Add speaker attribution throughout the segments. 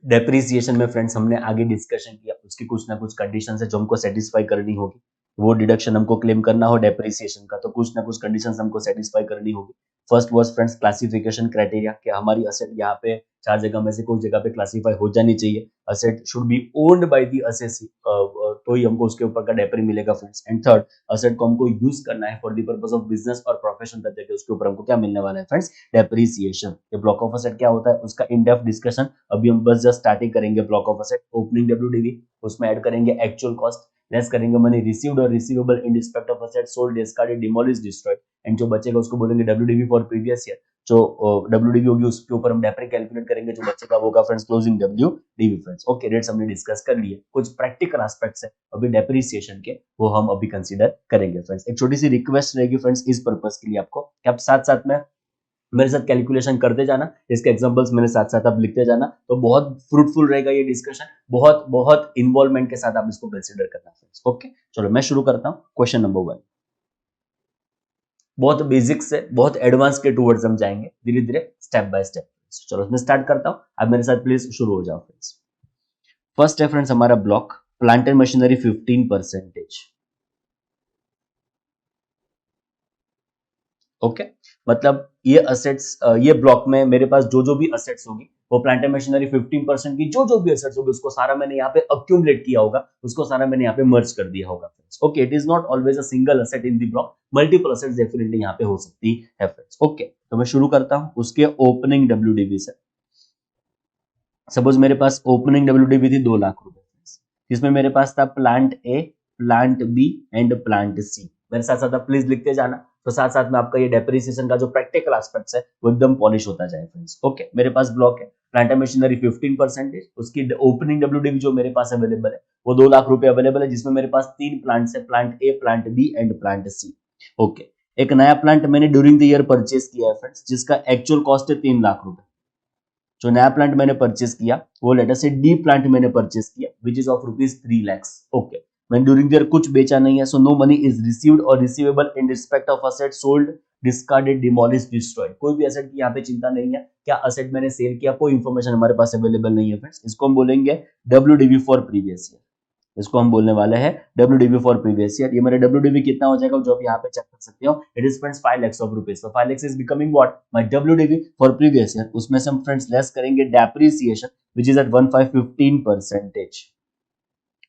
Speaker 1: Depreciation में friends हमने आगे डिस्कशन किया, उसकी कुछ ना कुछ कंडीशन है जो हमको सेटिस्फाई करनी होगी। वो डिडक्शन हमको क्लेम करना हो डेप्रिसिएशन का, तो कुछ ना कुछ कंडीशंस हमको सेटिस्फाई करनी होगी। First was friends classification criteria, कि हमारी असेट यहाँ पे 4 जगह में से कोई जगह पे क्लासिफाई हो जानी चाहिए। Asset should be owned by the assessee, तो ही हमको उसके ऊपर का डेप्री मिलेगा फ्रेंड्स। एंड थर्ड, असेट को हमको यूज करना है for the purpose of business और प्रोफेशन, तब जाके उसके ऊपर हमको क्या मिलने वाला है फ्रेंड्स, डेप्रिसिएशन। ये ब्लॉक ऑफ असेट क्या होता है उसका इन डेप्थ डिस्कशन अभी हम बस जस्ट स्टार्टिंग करेंगे। Block of asset, opening WDV, उसमें ऐड करेंगे एक्चुअल कॉस्ट, लेस करेंगे मनी रिसीव्ड और receivable in respect of asset sold, discarded, demolished, destroyed, and जो बचेगा उसको बोलेंगे डब्ल्यूडीवी फॉर प्रीवियस ईयर। जो डब्ल्यूडीवी होगी उसके ऊपर हम डेप्री कैलकुलेट करेंगे, जो बचेगा वो होगा friends closing WDV friends. Okay, rates हमने डिस्कस कर लिए। कुछ प्रैक्टिकल एस्पेक्ट्स है अभी डेप्रिसिएशन के, वो हम अभी कंसीडर करेंगे फ्रेंड्स। एक छोटी सी रिक्वेस्ट रहेगी फ्रेंड्स इस पर्पस के लिए आपको, कि आप साथ साथ में मेरे साथ कैलकुलेशन करते जाना, इसके एग्जांपल्स मेरे साथ साथ आप लिखते जाना, तो बहुत फ्रूटफुल रहेगा ये डिस्कशन। बहुत बहुत इन्वॉल्वमेंट के साथ आप इसको कंसीडर करना फ्रेंड्स। ओके, चलो मैं शुरू करता हूं। क्वेश्चन नंबर 1 बहुत बेसिक से बहुत एडवांस के टूवर्ड्स हम जाएंगे धीरे धीरे, स्टेप बाय स्टेप। चलो मैं स्टार्ट करता हूं, आप मेरे साथ प्लीज शुरू हो जाओ फ्रेंड्स। फर्स्ट है फ्रेंड्स हमारा block, plant and machinery 15%। Okay, मतलब ये असेट्स, ये ब्लॉक में मेरे पास जो जो भी असेट्स होगी वो प्लांट एंड मशीनरी 15% की जो जो भी असेट्स होगी उसको सारा मैंने यहाँ पे अक्यूमुलेट किया होगा, उसको सारा मैंने यहाँ पे मर्ज कर दिया होगा friends. Okay, it is not always a single asset in the block, multiple assets definitely यहाँ पे हो सकती है फ्रेंड्स। ओके, तो मैं शुरू करता हूँ उसके ओपनिंग डब्ल्यूडीवी से। सपोज मेरे पास ओपनिंग डब्ल्यूडीवी थी 2 लाख रुपए, जिसमें मेरे पास था plant A, plant B and plant C. मेरे साथ साथ आप प्लीज लिखते जाना, तो साथ साथ में आपका ये डेप्रिसिएशन का जो प्रैक्टिकल एस्पेक्ट्स है वो एकदम पॉलिश होता जाए फ्रेंड्स। ओके, मेरे पास ब्लॉक है, प्लांट एंड मशीनरी 15%, उसकी ओपनिंग डब्ल्यूडीवी जो मेरे पास अवेलेबल है वो 2 लाख रुपए अवेलेबल है, जिसमें मेरे पास 3 प्लांट्स है, plant A, plant B and plant C. Okay, एक नया प्लांट मैंने ड्यूरिंग द ईयर परचेस किया है फ्रेंड्स, जिसका एक्चुअल कॉस्ट है 3 लाख रुपए। जो नया प्लांट मैंने परचेस किया वो लेटर से डी प्लांट मैंने परचेस किया which is of rupees 3 lakhs। Okay, मैंने ड्यूरिंग द ईयर कुछ बेचा नहीं है, so no money is received और receivable in respect of asset sold, discarded, demolished, destroyed. कोई भी असेट की यहाँ पे चिंता नहीं है, क्या असेट मैंने सेल किया कोई इंफॉर्मेशन हमारे पास अवेलेबल नहीं है फ्रेंड्स। इसको हम बोलेंगे डब्ल्यूडीवी फॉर प्रीवियस ईयर, इसको हम बोलने वाले हैं WDV फॉर प्रीवियस ईयर। ये मेरा WDV कितना हो जाएगा जो आप यहाँ पे चेक कर सकते हो, it is friends 5 lakhs of rupees. तो 5 lakhs is becoming what, my WDV for previous year. उसमें से हम फ्रेंड्स लेस करेंगे डेप्रिसिएशन विच इज एट 15%।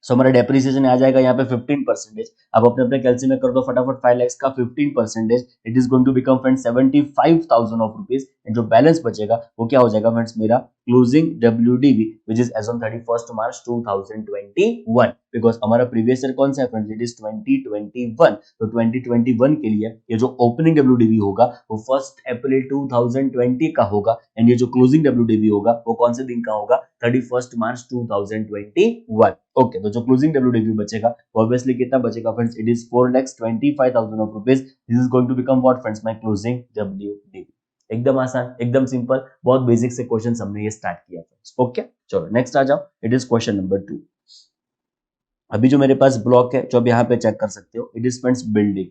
Speaker 1: सो हमारा डेप्रिसिएशन आ जाएगा यहाँ पे 15%। अब अपने अपने कैलसी में कर दो फटाफट, 5 lakhs का 15%, it is going to become friends 75,000 of rupees. And जो बैलेंस बचेगा वो क्या हो जाएगा फ्रेंड्स, मेरा closing WDV which is as on 31st March 2021, because हमारा प्रीवियस ईयर कौन सा है फ्रेंड्स, इट इज 2021। तो 2021 के लिए ये जो ओपनिंग WDV होगा वो 1 अप्रैल 2020 का होगा, एंड ये जो क्लोजिंग WDV होगा वो कौन से दिन का होगा, 31st March 2021। ओके, तो जो क्लोजिंग WDV बचेगा वो ऑब्वियसली कितना बचेगा friends, it is 4,25,000 of rupees. This is going to become what friends, my closing WDV। एकदम आसान, एकदम सिंपल, बहुत बेसिक से क्वेश्चंस हमने ये स्टार्ट किया फ्रेंड्स। ओके, चलो नेक्स्ट आ जाओ, इट इज क्वेश्चन नंबर 2। अभी जो मेरे पास ब्लॉक है जो आप यहाँ पे चेक कर सकते हो, इट इज फ्रेंड्स बिल्डिंग।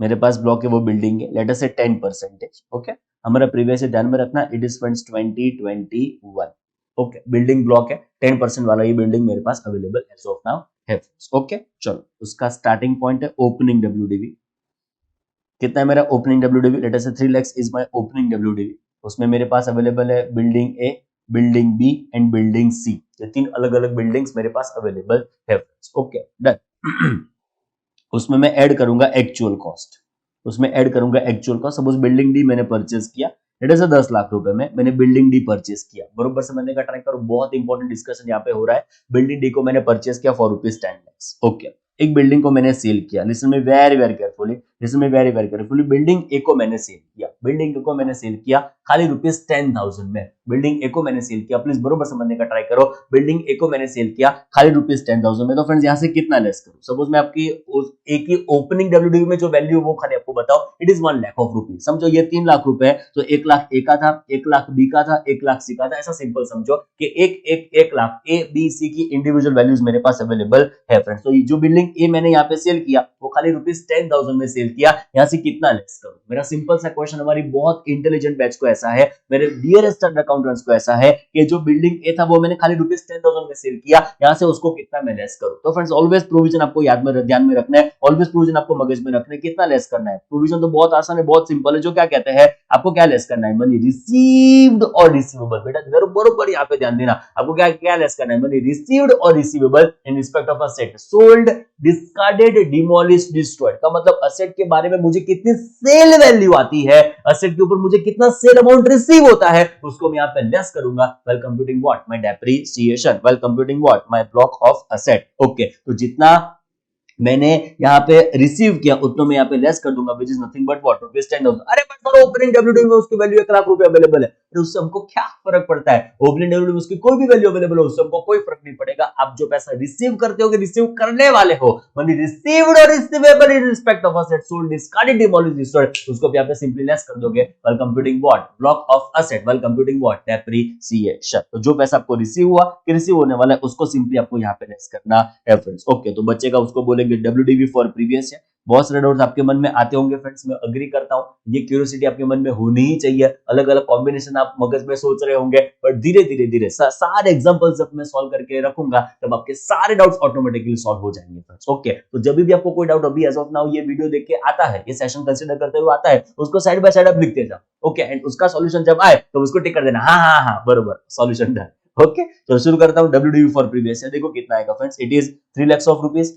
Speaker 1: मेरे पास ब्लॉक है वो बिल्डिंग है, लेट अस से 10%। ओके, हमारा प्रीवियस ध्यान में रखना, it is friends 2021। Okay, building block है, 10% वाला ये बिल्डिंग मेरे पास अवेलेबल एज ऑफ नाउ है। ओके, चलो उसका स्टार्टिंग पॉइंट है ओपनिंग WDV। कितना है मेरा opening WDV, late us say 3 lakhs is my opening WDV। उसमें मेरे पास अवेलेबल है building A, building B and building C. ये 3 अलग अलग बिल्डिंग्स मेरे पास अवेलेबल है। Okay done. उसमें मैं ऐड करूंगा एक्चुअल कॉस्ट, उसमें ऐड करूंगा actual cost. Suppose building D मैंने परचेस किया, लेट अस से 10 लाख रुपए में मैंने बिल्डिंग डी परचेस किया। बरोबर समझने का ट्राई करो, बहुत इंपॉर्टेंट डिस्कशन यहाँ पे हो रहा है। बिल्डिंग डी को मैंने परचेस किया फॉर रुपीज 10 lakhs। ओके, एक बिल्डिंग को मैंने सेल किया, listen me very very carefully, listen me very very carefully. Building A को मैंने सेल किया, बिल्डिंग ए को मैंने सेल किया खाली रुपीज 10,000 में। बिल्डिंग ए को मैंने सेल किया, प्लीज बरोबर समझने का ट्राई करो, बिल्डिंग ए को मैंने सेल किया खाली रुपीज 10,000 में। तो फ्रेंड्स यहाँ से कितना लेस करूं, सपोज मैं आपकी ए की ओपनिंग WDV में जो वैल्यू वो खाली आपको बताओ, it is 1 lakh of rupees. समझो ये 3 लाख रुपए है, तो 1 लाख ए का था, 1 लाख बी का था, 1 लाख सी का था। ऐसा सिंपल समझो कि 1 लाख ए बी सी की इंडिविजुअल वैल्यूज मेरे पास अवेलेबल है फ्रेंड्स। तो ये जो बिल्डिंग ए मैंने यहाँ पे सेल किया वो खाली रुपीज 10,000 में सेल सेल किया, यहाँ से कितना लेस करूं? मेरा सिंपल सा क्वेश्चन हमारी बहुत इंटेलिजेंट बैच को ऐसा है, मेरे डियरेस्ट अकाउंटेंट्स को ऐसा है कि जो बिल्डिंग ए था वो मैंने खाली ₹10,000 में सेल किया, यहाँ से उसको कितना मैं लेस करूं? तो फ्रेंड्स ऑलवेज प्रोविजन आपको ध्यान में रखना है, ऑलवेज प्रोविजन आपको मगज में रखना है, कितना लेस करना है। प्रोविजन तो बहुत आसान है, बहुत सिंपल है, जो क्या कहते हैं आपको क्या लेस करना है, मनी रिसीव्ड और रिसीवेबल। बेटा बरोबर यहाँ पे ध्यान देना, आपको क्या क्या लेस करना है, मनी रिसीव्ड और receivable in respect of asset sold, discarded, demolished, destroyed. का मतलब असेट के बारे में मुझे कितनी सेल वैल्यू आती है, असेट के ऊपर मुझे कितना सेल अमाउंट रिसीव होता है, उसको मैं यहाँ पे लेस करूंगा while computing what, my depreciation, while computing what, my block of asset. Okay, तो जितना मैंने यहाँ पे रिसीव किया उतना मैं यहाँ पे लेस कर दूंगा, विच इज नथिंग बट व्हाट, ₹10,000। अरे बट सर ओपनिंग डब्ल्यूडब्ल्यू में उसकी वैल्यू ₹1,00,000 अवेलेबल है, तो उससे हमको क्या फर्क पड़ता है? ओपनिंग डब्ल्यूडब्ल्यू में उसकी कोई भी वैल्यू अवेलेबल हो, उससे हमको कोई फर्क नहीं पड़ेगा। आप जो पैसा रिसीव करते हो, रिसीव करने वाले हो, मनी रिसीव्ड और receivable in respect of asset sold, discarded, demolished, destroyed, उसको भी आप सिंपली लेस कर दोगे while computing what, block of asset, while computing what, depreciation. तो जो पैसा आपको रिसीव हुआ कि रिसीव होने वाला है, उसको सिंपली आपको यहाँ पे लेस करना है फ्रेंड्स। ओके, तो बच्चे का उसको बोलेंगे डब्ल्यूडीवी फॉर प्रीवियस ईयर। बहुत सारे डाउट्स आपके मन में आते होंगे फ्रेंड्स, मैं अग्री करता हूं, ये क्यूरियोसिटी आपके मन में होनी ही चाहिए। अलग अलग कॉम्बिनेशन आप मगज में सोच रहे होंगे, पर धीरे धीरे सारे एग्जांपल्स जब मैं सॉल्व करके रखूंगा तब आपके सारे डाउट्स ऑटोमेटिकली सॉल्व हो जाएंगे फ्रेंड्स। ओके, तो जब भी आपको कोई डाउट अभी एज ऑफ नाउ ये वीडियो देख के आता है, ये सेशन कंसीडर करते हुए आता है, उसको साइड बाय साइड आप लिखते जाओ। ओके, एंड उसका सॉल्यूशन जब आए तो उसको टिक कर देना, हाँ हाँ हाँ बरोबर, सॉल्यूशन डन। ओके, तो शुरू करता हूं डब्ल्यूडीवी फॉर प्रीवियस ईयर। देखो कितना आएगा friends, it is 3 lakhs of rupees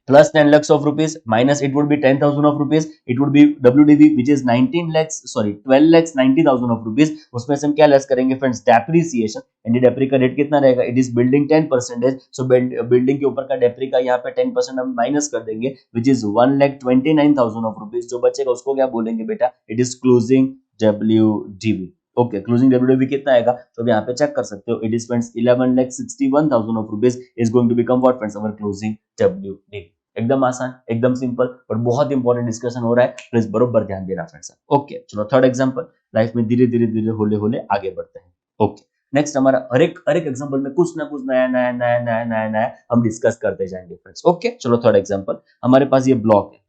Speaker 1: plus 10 lakhs of rupees minus it would be 10,000 of rupees, it would be WDV which is 12 lakhs 90,000 of rupees। उसमें से हम क्या लेस करेंगे फ्रेंड्स, डेप्रिसिएशन, एंड डेप्री का rate कितना रहेगा, it is building 10%, so building के ऊपर का डेप्री का यहाँ पे 10% हम माइनस कर देंगे, विच इज 1,29,000 of rupees। जो बचेगा उसको क्या बोलेंगे बेटा, it is closing WDV। Okay, closing WDV कितना आएगा, तो यहाँ पे चेक कर सकते हो, it is friends 11,61,000 of rupees is going to become what friends, our closing WDV। एकदम आसान, एकदम सिंपल, पर बहुत इंपॉर्टेंट डिस्कशन हो रहा है, प्लीज बरोबर ध्यान देना फ्रेंड्स। ओके, चलो थर्ड एग्जांपल, लाइफ में धीरे धीरे होले होले आगे बढ़ते हैं। ओके, नेक्स्ट हमारा हर एक एग्जांपल में कुछ ना कुछ नया हम डिस्कस करते जाएंगे फ्रेंड्स। ओके, चलो थर्ड एग्जांपल, हमारे पास ये ब्लॉक है,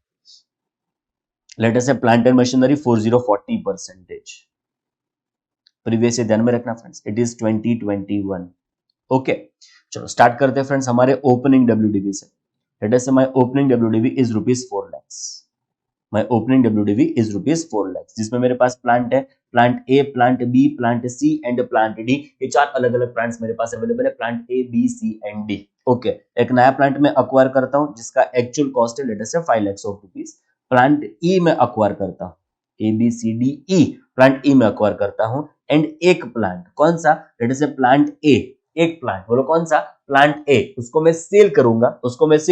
Speaker 1: let us say plant and machinery 40-40%, previous year ध्यान में रखना फ्रेंड्स, इट इज 2021। ओके, चलो स्टार्ट करते हैं फ्रेंड्स हमारे ओपनिंग डब्ल्यूडीवी से। Let us say my opening WDV is ₹4 lakhs, my opening WDV is ₹4 lakhs, जिसमें मेरे पास प्लांट है, plant A, plant B, plant C and plant D. ये 4 अलग अलग प्लांट्स मेरे पास अवेलेबल है, plant A B C and D. Okay, एक नया प्लांट में अक्वायर करता हूं जिसका एक्चुअल कॉस्ट है let us say 5 lakhs of rupees। Plant E में अक्वायर करता हूं, A B C D E, plant E में अक्वायर करता हूं, एंड एक प्लांट, कौन सा, late us say plant A, एक प्लांट, बोलो कौन सा, प्लांट ए, उसको मैं सेल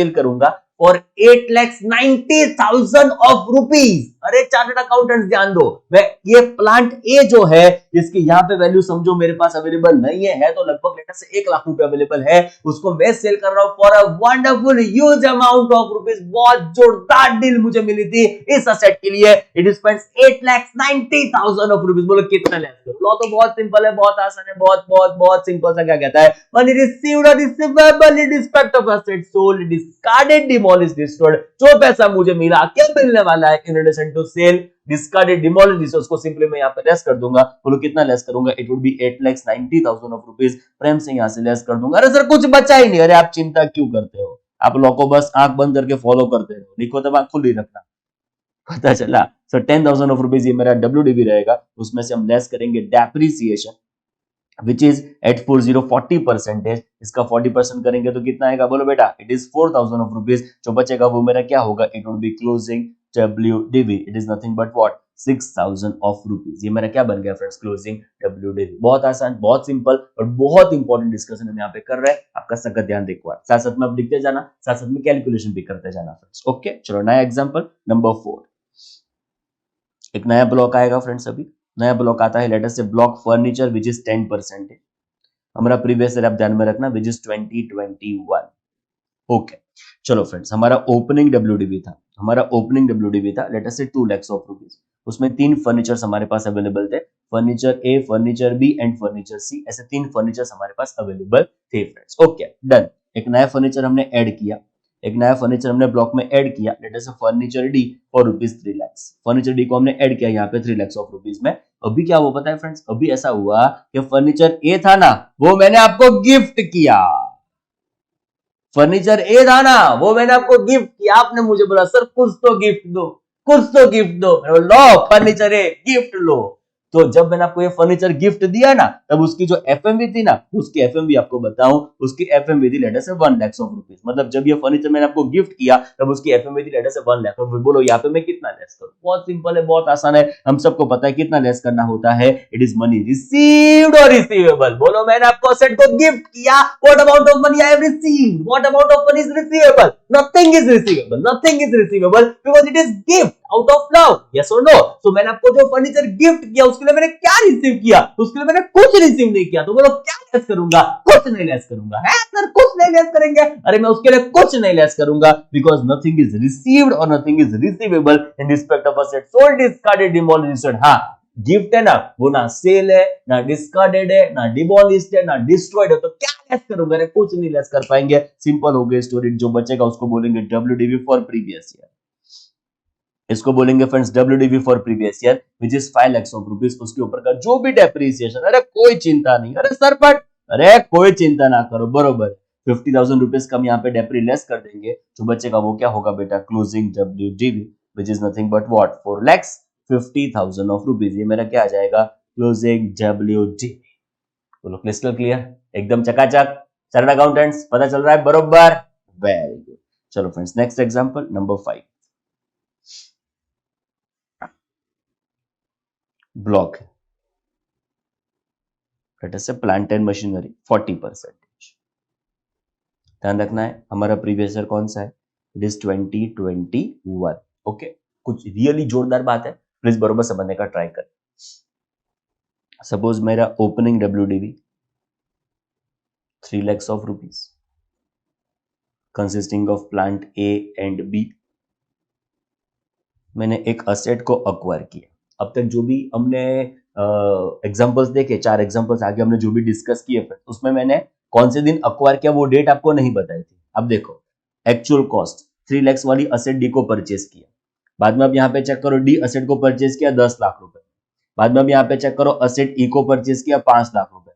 Speaker 1: करूंगा फॉर 8,90,000 of rupees। अरे चार्टर्ड अकाउंटेंट्स ध्यान दो, मैं ये प्लांट ए जो है जिसकी यहाँ पे वैल्यू समझो मेरे पास अवेलेबल नहीं है, तो लगभग लेटर से 1 लाख रुपए अवेलेबल है, उसको मैं सेल कर रहा हूं for a wonderful huge amount of rupees. बहुत जोरदार डील मुझे मिली थी इस असेट के लिए, it is spends 8,90,000 of rupees। बोलो कितना लेस करो, लॉ तो बहुत सिंपल है, बहुत आसान है, बहुत सिंपल सा, क्या कहता है, मनी रिसीव्ड और receivable in respect of asset sold, discarded, demolished, destroyed. जो पैसा मुझे मिला, क्या मिलने वाला है in relation to sale, discarded, demolished, उसको सिंपली मैं यहाँ पे लेस कर दूंगा। बोलो कितना लेस करूंगा, it would B 8,90,000 of rupees। प्रेम से यहाँ से लेस कर दूंगा। अरे सर कुछ बचा ही नहीं, अरे आप चिंता क्यों करते हो, आप लोगों को बस आंख बंद करके फॉलो करते रहो, लिखो तब आंख खुली रखना, पता चला। सो 10,000 of rupees ये मेरा WDV रहेगा, उसमें से हम लेस करेंगे डेप्रिसिएशन which is at 40%। इसका 40% करेंगे तो कितना आएगा, बोलो बेटा, इट इज 4,000 of rupees। जो बचेगा वो मेरा क्या होगा, it would be closing WDV, it is nothing but what, 6,000 of rupees। ये मेरा क्या बन गया फ्रेंड्स, क्लोजिंग WDV। बहुत आसान, बहुत सिंपल और बहुत इंपॉर्टेंट डिस्कशन हम यहाँ पे कर रहे हैं, आपका सबका ध्यान देखो, साथ साथ में आप लिखते जाना, साथ साथ में कैलकुलेशन भी करते जाना फ्रेंड्स। ओके, चलो नया एग्जांपल नंबर 4, एक नया ब्लॉक आएगा फ्रेंड्स। अभी नया ब्लॉक आता है, लेट अस से ब्लॉक फर्नीचर विच इज 10%, हमारा प्रीवियस ईयर आप ध्यान में रखना, विच इज 2021। ओके, चलो फ्रेंड्स हमारा ओपनिंग WDV था, let us say 2 lakhs of rupees। उसमें 3 फर्नीचर्स हमारे पास अवेलेबल थे, furniture A, furniture B and furniture C, ऐसे 3 फर्नीचर्स हमारे पास अवेलेबल थे फ्रेंड्स। Okay, done. एक नया फर्नीचर हमने ऐड किया, एक नया फर्नीचर हमने ब्लॉक में ऐड किया, लेट अस से furniture D for rupees 3 lakh. Furniture D को हमने ऐड किया यहाँ पे 3 लाख ऑफ रुपीज में। अभी क्या हुआ पता है फ्रेंड्स, अभी ऐसा हुआ कि फर्नीचर ए था ना, वो मैंने आपको गिफ्ट किया। फर्नीचर ए था ना, वो मैंने आपको गिफ्ट किया। आपने मुझे बोला सर कुछ तो गिफ्ट दो, कुछ तो गिफ्ट दो। लो फर्नीचर ए गिफ्ट लो। तो जब मैंने आपको ये फर्नीचर गिफ्ट दिया ना, तब उसकी जो एफएमवी थी ना, उसकी एफएमवी आपको बताऊं, उसकी एफएमवी थी लेटर से 1 लाख ऑफ रुपीस। मतलब जब ये फर्नीचर मैंने आपको गिफ्ट किया, तब उसकी एफएमवी थी लेटर से 1 लाख। और बोलो यहाँ पे मैं कितना लेस करूं? बहुत सिंपल है, बहुत आसान है, हम सबको पता है कितना लेस करना होता है। इट इज मनी रिसीव्ड और रिसीवेबल। बोलो मैंने आपको असेट को गिफ्ट किया, what amount of money I have received, what amount of money is receivable? Nothing is receivable, nothing is receivable because it is gift out of love. Yes और no? सो मैंने आपको जो furniture gift किया, उसके लिए मैंने क्या रिसीव किया? उसके लिए मैंने कुछ रिसीव नहीं किया। तो बोलो क्या लेस करूंगा? कुछ नहीं लेस करूंगा। है सर कुछ नहीं लेस करेंगे? अरे मैं उसके लिए कुछ नहीं लेस करूंगा, बिकॉज नथिंग इज रिसीव्ड और nothing is receivable in respect of asset sold, discarded, demolished. हाँ, गिफ्ट है ना, वो ना सेल है, ना डिस्कार्डेड है, ना डिमोलिश्ड है, ना डिस्ट्रॉयड है, तो क्या लेस करूंगा? अरे कुछ नहीं लेस कर पाएंगे। सिंपल हो गई स्टोरी। जो बचेगा उसको बोलेंगे WDV फॉर प्रीवियस ईयर। इसको बोलेंगे friends WDV for previous year which is 5 lakh of rupees. उसके ऊपर का जो भी डेप्रिसिएशन, अरे कोई चिंता नहीं, अरे सर पर अरे कोई चिंता ना करो, बरोबर 50,000 रुपीज का हम यहाँ पे डेप्री लेस कर देंगे। जो बचेगा वो क्या होगा बेटा? Closing WDV which is nothing but what? 4,50,000 of rupees. ये मेरा क्या आ जाएगा? Closing WDV। बोलो क्रिस्टल क्लियर, एकदम चकाचक। चार्टर्ड अकाउंटेंट्स पता चल रहा है बरोबर? Very good. चलो friends next example number 5। Block है, let us say plant and machinery 40%। ध्यान रखना है हमारा प्रीवियस ईयर कौन सा है? It is 2021। ओके, कुछ रियली जोरदार बात है, प्लीज बरोबर समझने का ट्राई कर। सपोज मेरा opening WDV 3 lakhs of rupees consisting of plant A and B। मैंने एक असेट को अक्वायर किया। अब तक जो भी हमने एग्जांपल्स देखे, 4 एग्जांपल्स आगे हमने जो भी डिस्कस किए, उसमें मैंने कौन से दिन अक्वायर किया वो डेट आपको नहीं बताई थी। अब देखो, एक्चुअल कॉस्ट 3 lakhs वाली असेट डी को परचेज किया। बाद में अब यहाँ पे चेक करो, डी असेट को परचेज किया 10 लाख रुपए। बाद में अब यहाँ पे चेक करो, असेट ई को परचेज किया 5 लाख रुपए।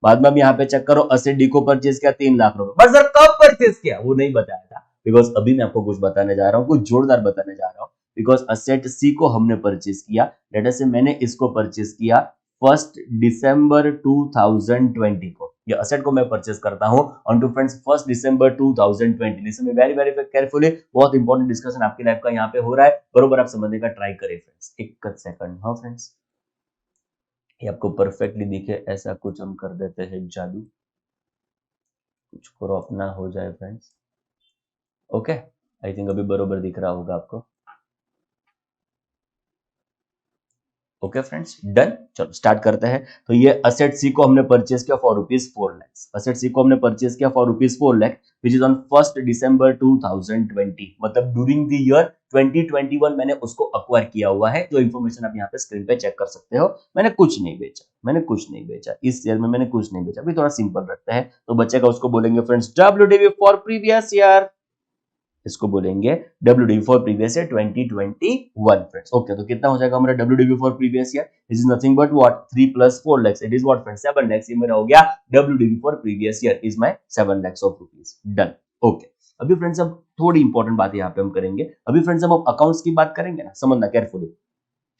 Speaker 1: बाद में अब यहाँ पे चेक करो, असेट डी को परचेज किया 3 लाख रुपए। बट सर कब परचेज किया वो नहीं बताया था, बिकॉज अभी मैं आपको कुछ बताने जा रहा हूँ, कुछ जोरदार बताने जा रहा हूँ। बिकॉज असेट सी को हमने परचेज किया, लेट अस से मैंने इसको परचेज किया 1 दिसंबर 2020 को। ये असेट को मैं परचेज करता हूं on to friends 1 December 2020। Listen me very very carefully, बहुत इंपॉर्टेंट डिस्कशन आपकी लाइफ का यहाँ पे हो रहा है, बरोबर आप समझने का ट्राई करें फ्रेंड्स। एक सेकंड। हाँ फ्रेंड्स, ये आपको परफेक्टली दिखे ऐसा कुछ हम कर देते हैं जादू, कुछ क्रॉप ना हो जाए फ्रेंड्स। ओके, आई थिंक अभी बरोबर दिख रहा होगा आपको। Okay friends, done. चलो स्टार्ट करते हैं। तो ये असेट सी को हमने परचेज किया फॉर रुपीज 4 लाख। असेट सी को हमने परचेज किया for rupees 4 lakh which is on 1 December 2020। मतलब ड्यूरिंग द ईयर 2021 मैंने उसको अक्वायर किया हुआ है। जो इन्फॉर्मेशन आप यहाँ पे स्क्रीन पे चेक कर सकते हो। मैंने कुछ नहीं बेचा, मैंने कुछ नहीं बेचा इस ईयर में, मैंने कुछ नहीं बेचा। अभी थोड़ा सिंपल रखते हैं, तो बचेगा उसको बोलेंगे friends WDV for previous year. इसको बोलेंगे WDV for previous year 2021 friends. Okay, तो कितना हो जाएगा हमारा WDV for previous year? This is nothing but what 3 + 4 lakhs, it is what friends 7 lakhs। ये मेरा हो गया WDV for previous year is my 7 lakhs of rupees. Done. Okay, अभी फ्रेंड्स अब थोड़ी इंपॉर्टेंट बात यहाँ पे हम करेंगे। अभी फ्रेंड्स हम अकाउंट्स की बात करेंगे ना, समझना केयरफुली।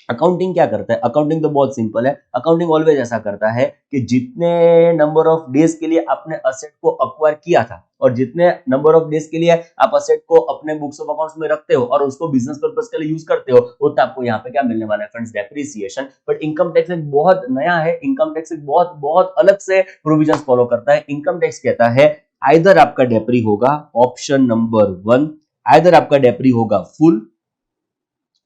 Speaker 1: अकाउंटिंग क्या करता है? अकाउंटिंग तो बहुत सिंपल है। अकाउंटिंग ऑलवेज ऐसा करता है कि जितने नंबर ऑफ डेज के लिए आपने असेट को अक्वायर किया था और जितने नंबर ऑफ डेज के लिए आप असेट को अपने बुक्स ऑफ अकाउंट्स में रखते हो और उसको बिजनेस पर्पस के लिए यूज करते हो, उतना आपको यहाँ पे क्या मिलने वाला है friends? Depreciation. But income tax एक बहुत नया है, इनकम टैक्स एक बहुत बहुत अलग से प्रोविजन फॉलो करता है। इनकम टैक्स कहता है आइदर आपका डेप्री होगा, ऑप्शन नंबर 1, आइदर आपका डेप्री होगा फुल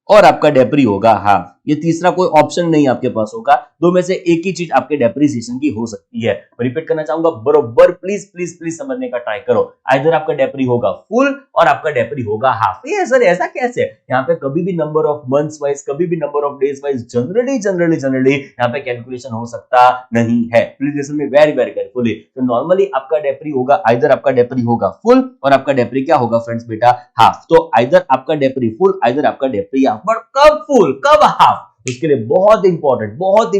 Speaker 1: और आपका डेप्री होगा हाफ। ये तीसरा कोई ऑप्शन नहीं आपके पास होगा। दो में से एक ही चीज आपके डेप्रिसिएशन की हो सकती है। रिपीट करना चाहूंगा, बरोबर प्लीज प्लीज प्लीज समझने का ट्राई करो। आइदर आपका डेप्री होगा फुल और आपका डेप्री होगा हाफ। ये सर ऐसा कैसे? यहाँ पे कभी भी नंबर ऑफ मंथ्स वाइज, कभी भी number of days wise generally यहाँ पे कैलकुलेशन हो सकता नहीं है। Please listen me very very carefully. Carefully. तो नॉर्मली आपका डेप्री होगा, आइदर आपका डेप्री होगा फुल और आपका डेप्री क्या होगा फ्रेंड्स बेटा, हाफ। तो आइदर आपका डेप्री फुल, आइदर आपका डेप्री हाफ। बट कब फुल कब हाफ, उसके लिए बहुत इंपॉर्टेंट बहुत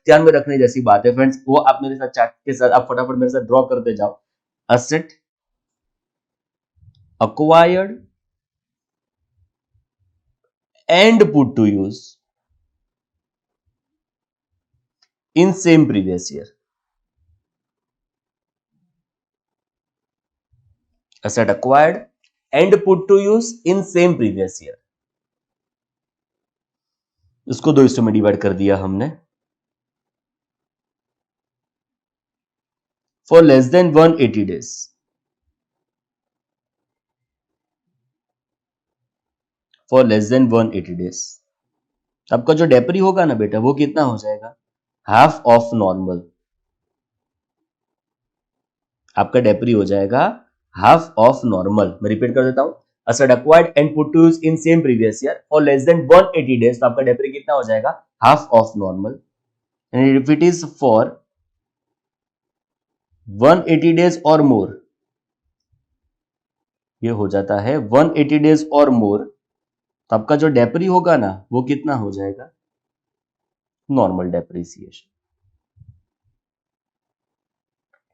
Speaker 1: ध्यान में रखने जैसी बात है फ्रेंड्स, वो आप मेरे साथ चार्ट के साथ आप फटाफट मेरे साथ ड्रॉ करते जाओ। Asset acquired and put to use in same previous year. Asset acquired and put to use in same previous year. इसको दो हिस्सों में डिवाइड कर दिया हमने। For less than 180 days. For less than 180 days. आपका जो डेप्री होगा ना बेटा वो कितना हो जाएगा, हाफ ऑफ नॉर्मल। आपका डेप्री हो जाएगा हाफ ऑफ नॉर्मल। मैं रिपीट कर देता हूं, asset acquired and put to use in same previous year for less than 180 days, तो आपका डेप्री कितना हो जाएगा, half of normal. and if it is for 180 days or more, ये हो जाता है 180 days और मोर, तो आपका जो डेप्री होगा ना वो कितना हो जाएगा, नॉर्मल डेप्रिसिएशन।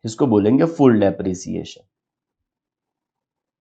Speaker 1: इसको बोलेंगे फुल डेप्रिसिएशन।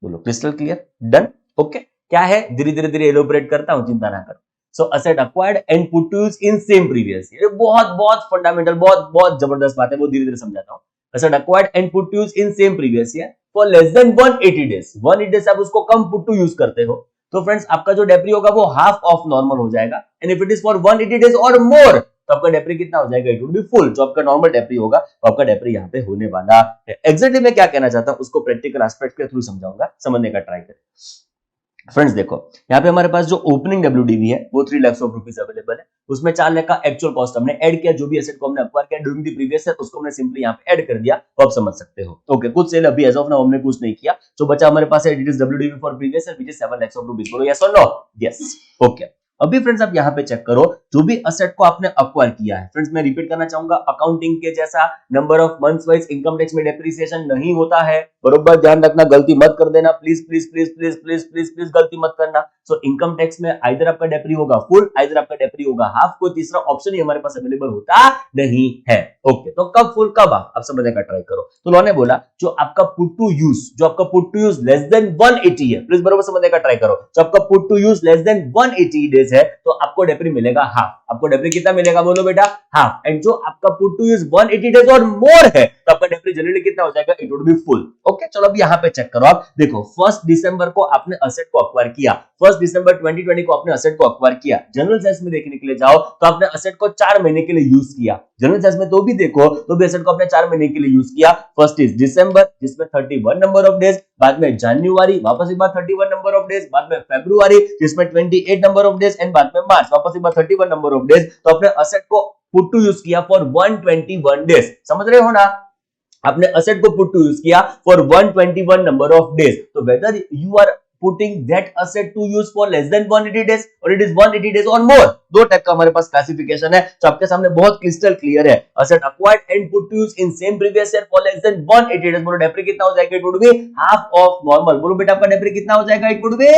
Speaker 1: बोलो क्रिस्टल क्लियर, डन, ओके। क्या है, धीरे धीरे एलोबरेट करता हूं, चिंता ना करो। So asset acquired and put to use in same previous year, बहुत फंडामेंटल बहुत जबरदस्त बात है, वो धीरे धीरे समझाता हूं। Asset acquired and put to use in same previous year for less than 180 days. 180 days आप उसको कम पुट टू यूज करते हो, तो फ्रेंड्स आपका जो डेप्री होगा वो हाफ ऑफ नॉर्मल हो जाएगा। And if it is for 180 days और मोर, तो आपका डेप्री कितना हो जाएगा, इट वुड बी फुल। जो आपका नॉर्मल डेप्री होगा तो आपका डेप्री यहाँ पे होने वाला है। एग्जैक्टली मैं क्या कहना चाहता हूं उसको प्रैक्टिकल एस्पेक्ट के थ्रू समझाऊंगा, समझने का ट्राई करें। फ्रेंड्स देखो, यहाँ पे हमारे पास जो ओपनिंग डब्ल्यूडीवी है वो 3 लाख रुपीस अवेलेबल है। उसमें 4 लाख का एक्चुअल कॉस्ट हमने ऐड किया, जो भी एसेट को हमने एक्वायर किया ड्यूरिंग द प्रीवियस ईयर उसको हमने सिंपली यहाँ पे ऐड कर दिया, तो आप समझ सकते हो। ओके, कुछ सेल अभी एज ऑफ नाउ हमने कुछ नहीं किया, जो बचा हमारे पास है it is WDV for previous year which is 7 lakh rupees. बोलो यस और नो, यस, ओके। अभी फ्रेंड्स आप यहाँ पे चेक करो, जो भी असेट को आपने एक्वायर किया है, फ्रेंड्स मैं रिपीट करना चाहूंगा, अकाउंटिंग के जैसा number of months wise income tax में डेप्रिसिएशन नहीं होता है, बरोबर ध्यान रखना, गलती मत कर देना, please please please please please please please गलती मत करना। सो इनकम टैक्स में आइदर आपका डेप्री होगा फुल, आइदर आपका डेप्री होगा हाफ, कोई तीसरा ऑप्शन ही हमारे पास अवेलेबल होता नहीं है। ओके, तो कब फुल कब हाफ, आप समझने का ट्राई करो। तो उन्होंने बोला जो आपका पुट टू यूज, जो आपका put to use less than 180 है, प्लीज बरोबर समझने का ट्राई करो, जो आपका put to use less than 180 days है, तो आपको डेप्री मिलेगा हाफ। आपको डेप्री कितना मिलेगा, बोलो बेटा, हाफ। एंड जो आपका पुट टू यूज 180 डेज और मोर है, तो आपका डेप्री जनरली कितना हो जाएगा, it would be full. Okay, चलो अब यहाँ पे चेक करो। आप देखो 1 दिसंबर को आपने असेट को एक्वायर किया, 1 दिसंबर 2020 को आपने असेट को एक्वायर किया। जनरल सेल्स में देखने के लिए जाओ तो आपने असेट को 4 महीने के लिए यूज किया। जनरल सेल्स में तो भी देखो तो भी असेट को आपने 4 महीने के लिए यूज किया। फर्स्ट इज दिसंबर जिसमें 31 नंबर ऑफ डेज, बाद में जनवरी वापस एक बार 31 नंबर ऑफ डेज, बाद में फरवरी जिसमें 28 नंबर ऑफ डेज, एंड बाद में मार्च वापस एक बार 31 नंबर ऑफ डेज। तो आपने असेट को पुट टू यूज किया फॉर 121 डेज। समझ रहे हो ना, आपने असेट को पुट टू यूज किया फॉर 121 नंबर ऑफ डेज। तो whether you are putting that asset to use for less than 180 days or it is 180 days or more, दो टाइप का हमारे पास क्लासिफिकेशन है, तो आपके सामने बहुत क्रिस्टल क्लियर है। asset acquired and put to use in same previous year for less than 180 days, बोलो डेप्री कितना हो जाएगा, it would be half of normal। बोलो बेटा आपका डेप्री कितना हो जाएगा, it would be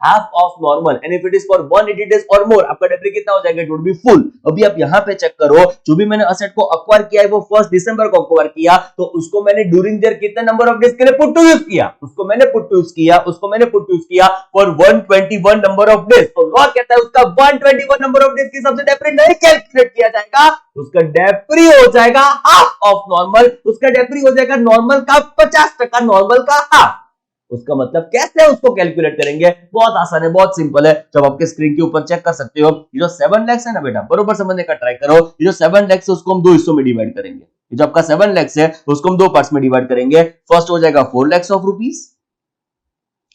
Speaker 1: half of normal। and if it is for 180 days or more, आपका डेप्री कितना हो जाएगा, it would be full। अभी आप यहाँ पे चेक करो, जो भी मैंने असेट को एक्वायर किया है वो 1 दिसंबर को एक्वायर किया, तो उसको मैंने ड्यूरिंग देयर कितने नंबर ऑफ डेज के लिए पुट टू यूज किया, उसको मैंने पुट टू यूज किया फॉर 121 नंबर ऑफ डेज। तो लॉ कहता है उसका 121 नंबर ऑफ डेज के हिसाब से डेप्री नहीं कैलकुलेट किया जाएगा, उसका डेप्री हो जाएगा हाफ ऑफ नॉर्मल। उसका डेप्री हो जाएगा नॉर्मल का 50%, नॉर्मल का हाफ। उसका मतलब कैसे उसको कैलकुलेट करेंगे, बहुत आसान है, बहुत सिंपल है। जब आपके स्क्रीन के ऊपर चेक कर सकते हो, ये जो 7 लाख है ना बेटा, बरोबर समझने का ट्राई करो, ये जो 7 लाख है उसको हम दो हिस्सों में डिवाइड करेंगे। ये जो आपका 7 लाख है उसको हम दो पार्ट्स में डिवाइड करेंगे। फर्स्ट हो जाएगा 4 lakh of rupees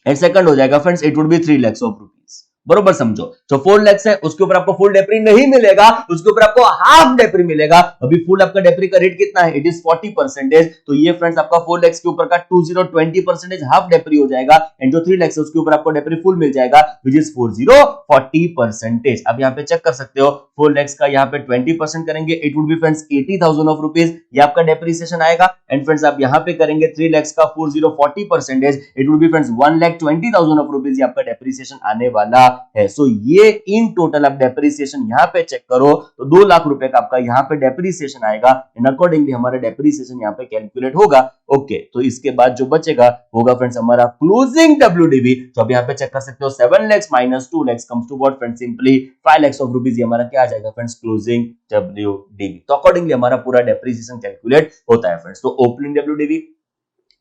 Speaker 1: and second हो जाएगा friends it would B 3 lakh of rupees. बरोबर समझो। जो 4 लाख है उसके ऊपर आपको फुल डेप्री नहीं मिलेगा, उसके ऊपर आपको हाफ डेप्री मिलेगा। अभी फुल आपका डेप्री का रेट कितना है, इट इज 40%। तो ये फ्रेंड्स आपका 4 लाख के ऊपर का 20% हाफ डेप्री हो जाएगा, एंड जो 3 लाख है उसके ऊपर आपको डेप्री फुल मिल जाएगा विच इज 40%। अब यहाँ पे चेक कर सकते हो 4 लाख का यहाँ पे 20% करेंगे, it would be friends 80,000 of rupees, ये आपका डेप्रिसिएशन आएगा। एंड फ्रेंड्स आप यहाँ पे करेंगे 3 लाख का 40% it would be friends 1,20,000 of rupees, ये आपका डेप्रिसिएशन आने वाला है। सो ये इन टोटल आप डेप्रिसिएशन यहाँ पे चेक करो तो 2 लाख रुपए का आपका यहाँ पे डेप्रिसिएशन आएगा, एंड अकॉर्डिंगली हमारा डेप्रिसिएशन यहाँ पे कैलकुलेट होगा। ओके, तो इसके बाद जो बचेगा होगा फ्रेंड्स हमारा क्लोजिंग डब्ल्यूडीवी। तो अब यहाँ पे चेक कर सकते हो 7 lakh minus 2 lakh comes to what friends, simply 5 lakh of rupees. ये हमारा क्या आ जाएगा फ्रेंड्स, क्लोजिंग डब्ल्यूडीवी। तो अकॉर्डिंगली हमारा पूरा डेप्रिसिएशन कैलकुलेट होता है फ्रेंड्स। तो opening WDV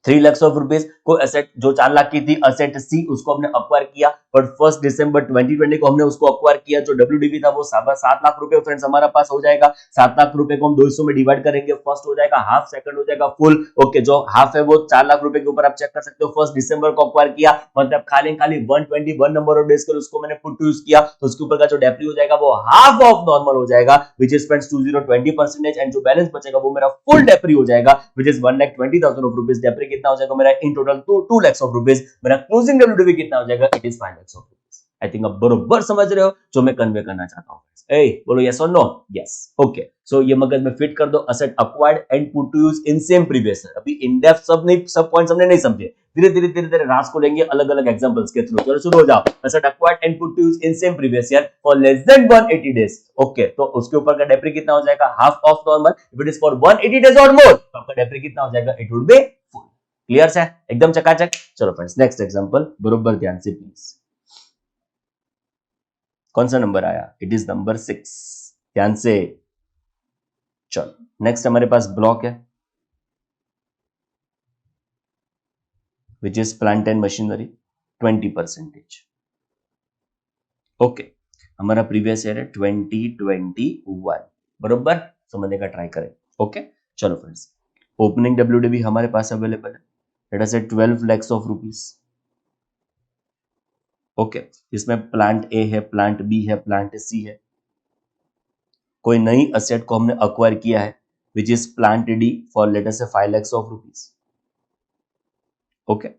Speaker 1: 3 lakh of rupees को एसेट जो 4 लाख की थी एसेट सी उसको हमने अक्वायर किया, बट 1 दिसंबर 2020 को हमने उसको अक्वायर किया। जो डब्ल्यूडीवी था वो 7 लाख रुपए फ्रेंड्स हमारा पास हो जाएगा। 7 लाख रुपए को हम 2 हिस्सों में डिवाइड करेंगे, फर्स्ट हो जाएगा हाफ, सेकंड हो जाएगा फुल। ओके, जो हाफ है वो 4 लाख रुपए के ऊपर आप चेक कर सकते हो 1 दिसंबर को अक्वायर किया, मतलब खाली 121 नंबर ऑफ डेज के उसको मैंने पुट टू यूज किया, तो उसके ऊपर का जो डेप्री हो जाएगा वो हाफ ऑफ नॉर्मल हो जाएगा विच इज फ्रेंड्स 20% एंड जो बैलेंस बचेगा वो मेरा फुल डेप्री हो जाएगा विच इज 1,20,000 ऑफ रुपीज। डेप्री कितना हो जाएगा मेरा in total 2 lakh of rupees. मेरा क्लोजिंग डब्ल्यूडीवी कितना हो जाएगा, it is 5 lakh of rupees. I think अब बरोबर समझ रहे हो जो मैं कन्वे करना चाहता हूं। ए बोलो यस और नो, यस। ओके, सो ये मगज में फिट कर दो, asset acquired and put to use in same previous year. अभी इन डेप्थ सब पॉइंट्स हमने नहीं समझे, धीरे-धीरे रास को लेंगे अलग अलग एग्जांपल्स के थ्रू। चलो शुरू हो जाओ। Asset acquired and put to use in same previous year for less than 180 days. Okay, तो उसके ऊपर का डेप्री कितना हो जाएगा, half of normal. If it is for 180 days और मोर तो आपका डेप्री कितना हो जाएगा, it would be full. Clear है, एकदम चकाचक। चलो फ्रेंड्स नेक्स्ट एग्जांपल बरोबर ध्यान से प्लीज। कौन सा नंबर आया, इट इज नंबर 6, ध्यान से। चलो नेक्स्ट हमारे पास ब्लॉक है which is plant and machinery 20%। Okay, हमारा प्रीवियस ईयर है 2021, बरोबर समझने का ट्राई करें। ओके, चलो फ्रेंड्स ओपनिंग डब्ल्यूडीवी हमारे पास अवेलेबल है, लेट अस से 12 लाख ऑफ रुपीज। ओके, इसमें प्लांट ए है, प्लांट बी है, प्लांट सी है। कोई नई असेट को हमने अक्वायर किया है which is plant D for late us say 5 lakh of rupees. Okay,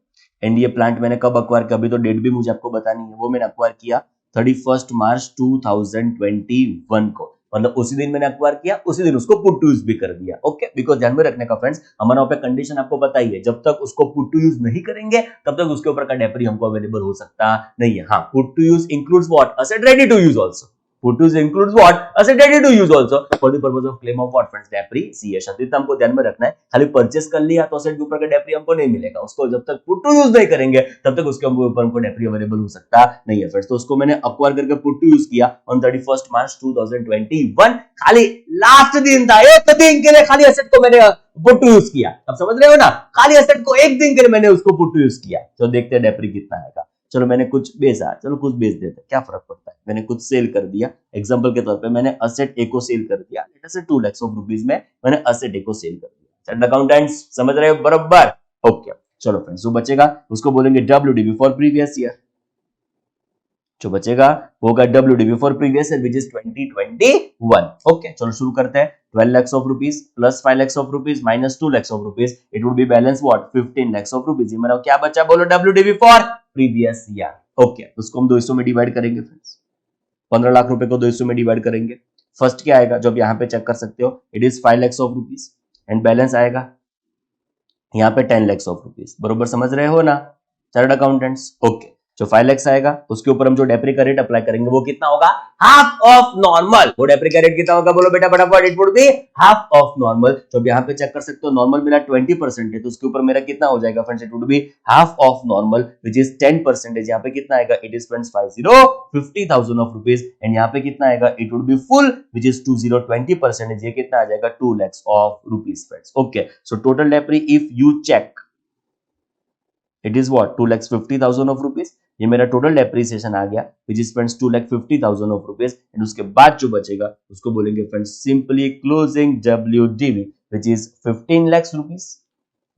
Speaker 1: and ये प्लांट मैंने कब अक्वायर किया, अभी तो डेट भी मुझे आपको बतानी है। वो मैंने अक्वायर किया 31 मार्च 2021 को, मतलब उसी दिन मैंने अक्वायर किया, उसी दिन उसको पुट टू यूज भी कर दिया। ओके, बिकॉज ध्यान में रखने का फ्रेंड्स, हमारा पे कंडीशन आपको पता ही है, जब तक उसको पुट टू यूज नहीं करेंगे तब तक उसके ऊपर का डेप्री हमको अवेलेबल हो सकता नहीं है। हाँ, put to use includes what, asset ready to use also. Put to use includes what? Asset ready to use also for the purpose of claim of what friends? Depreciation। इतना हमको ध्यान में रखना है। खाली परचेस कर लिया तो असेट के ऊपर का डेप्री हमको नहीं मिलेगा, उसको जब तक पुट टू यूज नहीं करेंगे तब तक उसके ऊपर हमको डेप्री अवेलेबल हो सकता नहीं है फ्रेंड्स। तो उसको मैंने अक्वायर करके पुट टू यूज किया ऑन 31 मार्च 2021। खाली लास्ट दिन था, एक दिन के लिए खाली असेट को मैंने पुट टू यूज किया। अब समझ रहे हो ना, खाली असेट को एक दिन के लिए मैंने उसको पुट टू यूज किया। तो देखते हैं डेप्री कितना आएगा। चलो मैंने कुछ बेचा, चलो कुछ बेच देते, क्या फर्क पड़ता है। मैंने कुछ सेल कर दिया, एग्जांपल के तौर पे मैंने असेट ए को सेल कर दिया, late us say 2 lakh of rupees में मैंने असेट ए को सेल कर दिया। चार्टर्ड अकाउंटेंट्स समझ रहे हो बराबर। ओके, चलो फ्रेंड्स जो बचेगा उसको बोलेंगे डब्ल्यूडीवी फॉर प्रीवियस ईयर। जो बचेगा वो होगा WDV for previous year which is 2021। Okay, चलो शुरू करते हैं। 12 lakh of rupees plus 5 lakh of rupees minus 2 lakh of rupees, it would be balance what, 15 lakh of rupees. ये मेरा क्या बचा, बोलो WDV for previous year. Okay, उसको हम 2 हिस्सों में डिवाइड करेंगे फ्रेंड्स। 15 लाख रुपए को 2 हिस्सों में डिवाइड करेंगे। फर्स्ट क्या आएगा जो आप यहाँ पे चेक कर सकते हो, it is 5 lakh of rupees and balance आएगा यहाँ पे 10 लाख ऑफ रुपीस। बरोबर समझ रहे हो ना चार्टर्ड अकाउंटेंट्स। ओके, जो 5 लाख आएगा उसके ऊपर हम जो डेप्री का रेट अप्लाई करेंगे वो कितना होगा, हाफ ऑफ नॉर्मल। वो डेप्री का रेट कितना होगा, बोलो बेटा फटाफट, it would be half of normal. तो यहाँ पे चेक कर सकते हो नॉर्मल मेरा 20% है, तो उसके ऊपर मेरा कितना हो जाएगा friends, it would be half of normal which is 10%। यहाँ पे कितना आएगा, it is friends 50,000 of rupees and यहाँ पे कितना आएगा, it would be full which is 20% ये कितना आ जाएगा, 2 lakh of rupees friends. Okay, so total depre if you check it is what 2,50,000 of rupees. ये मेरा टोटल डेप्रिसिएशन आ गया which is friends 2,50,000 of rupees and उसके बाद जो बचेगा उसको बोलेंगे friends simply closing WDV which is 15 lakh rupees.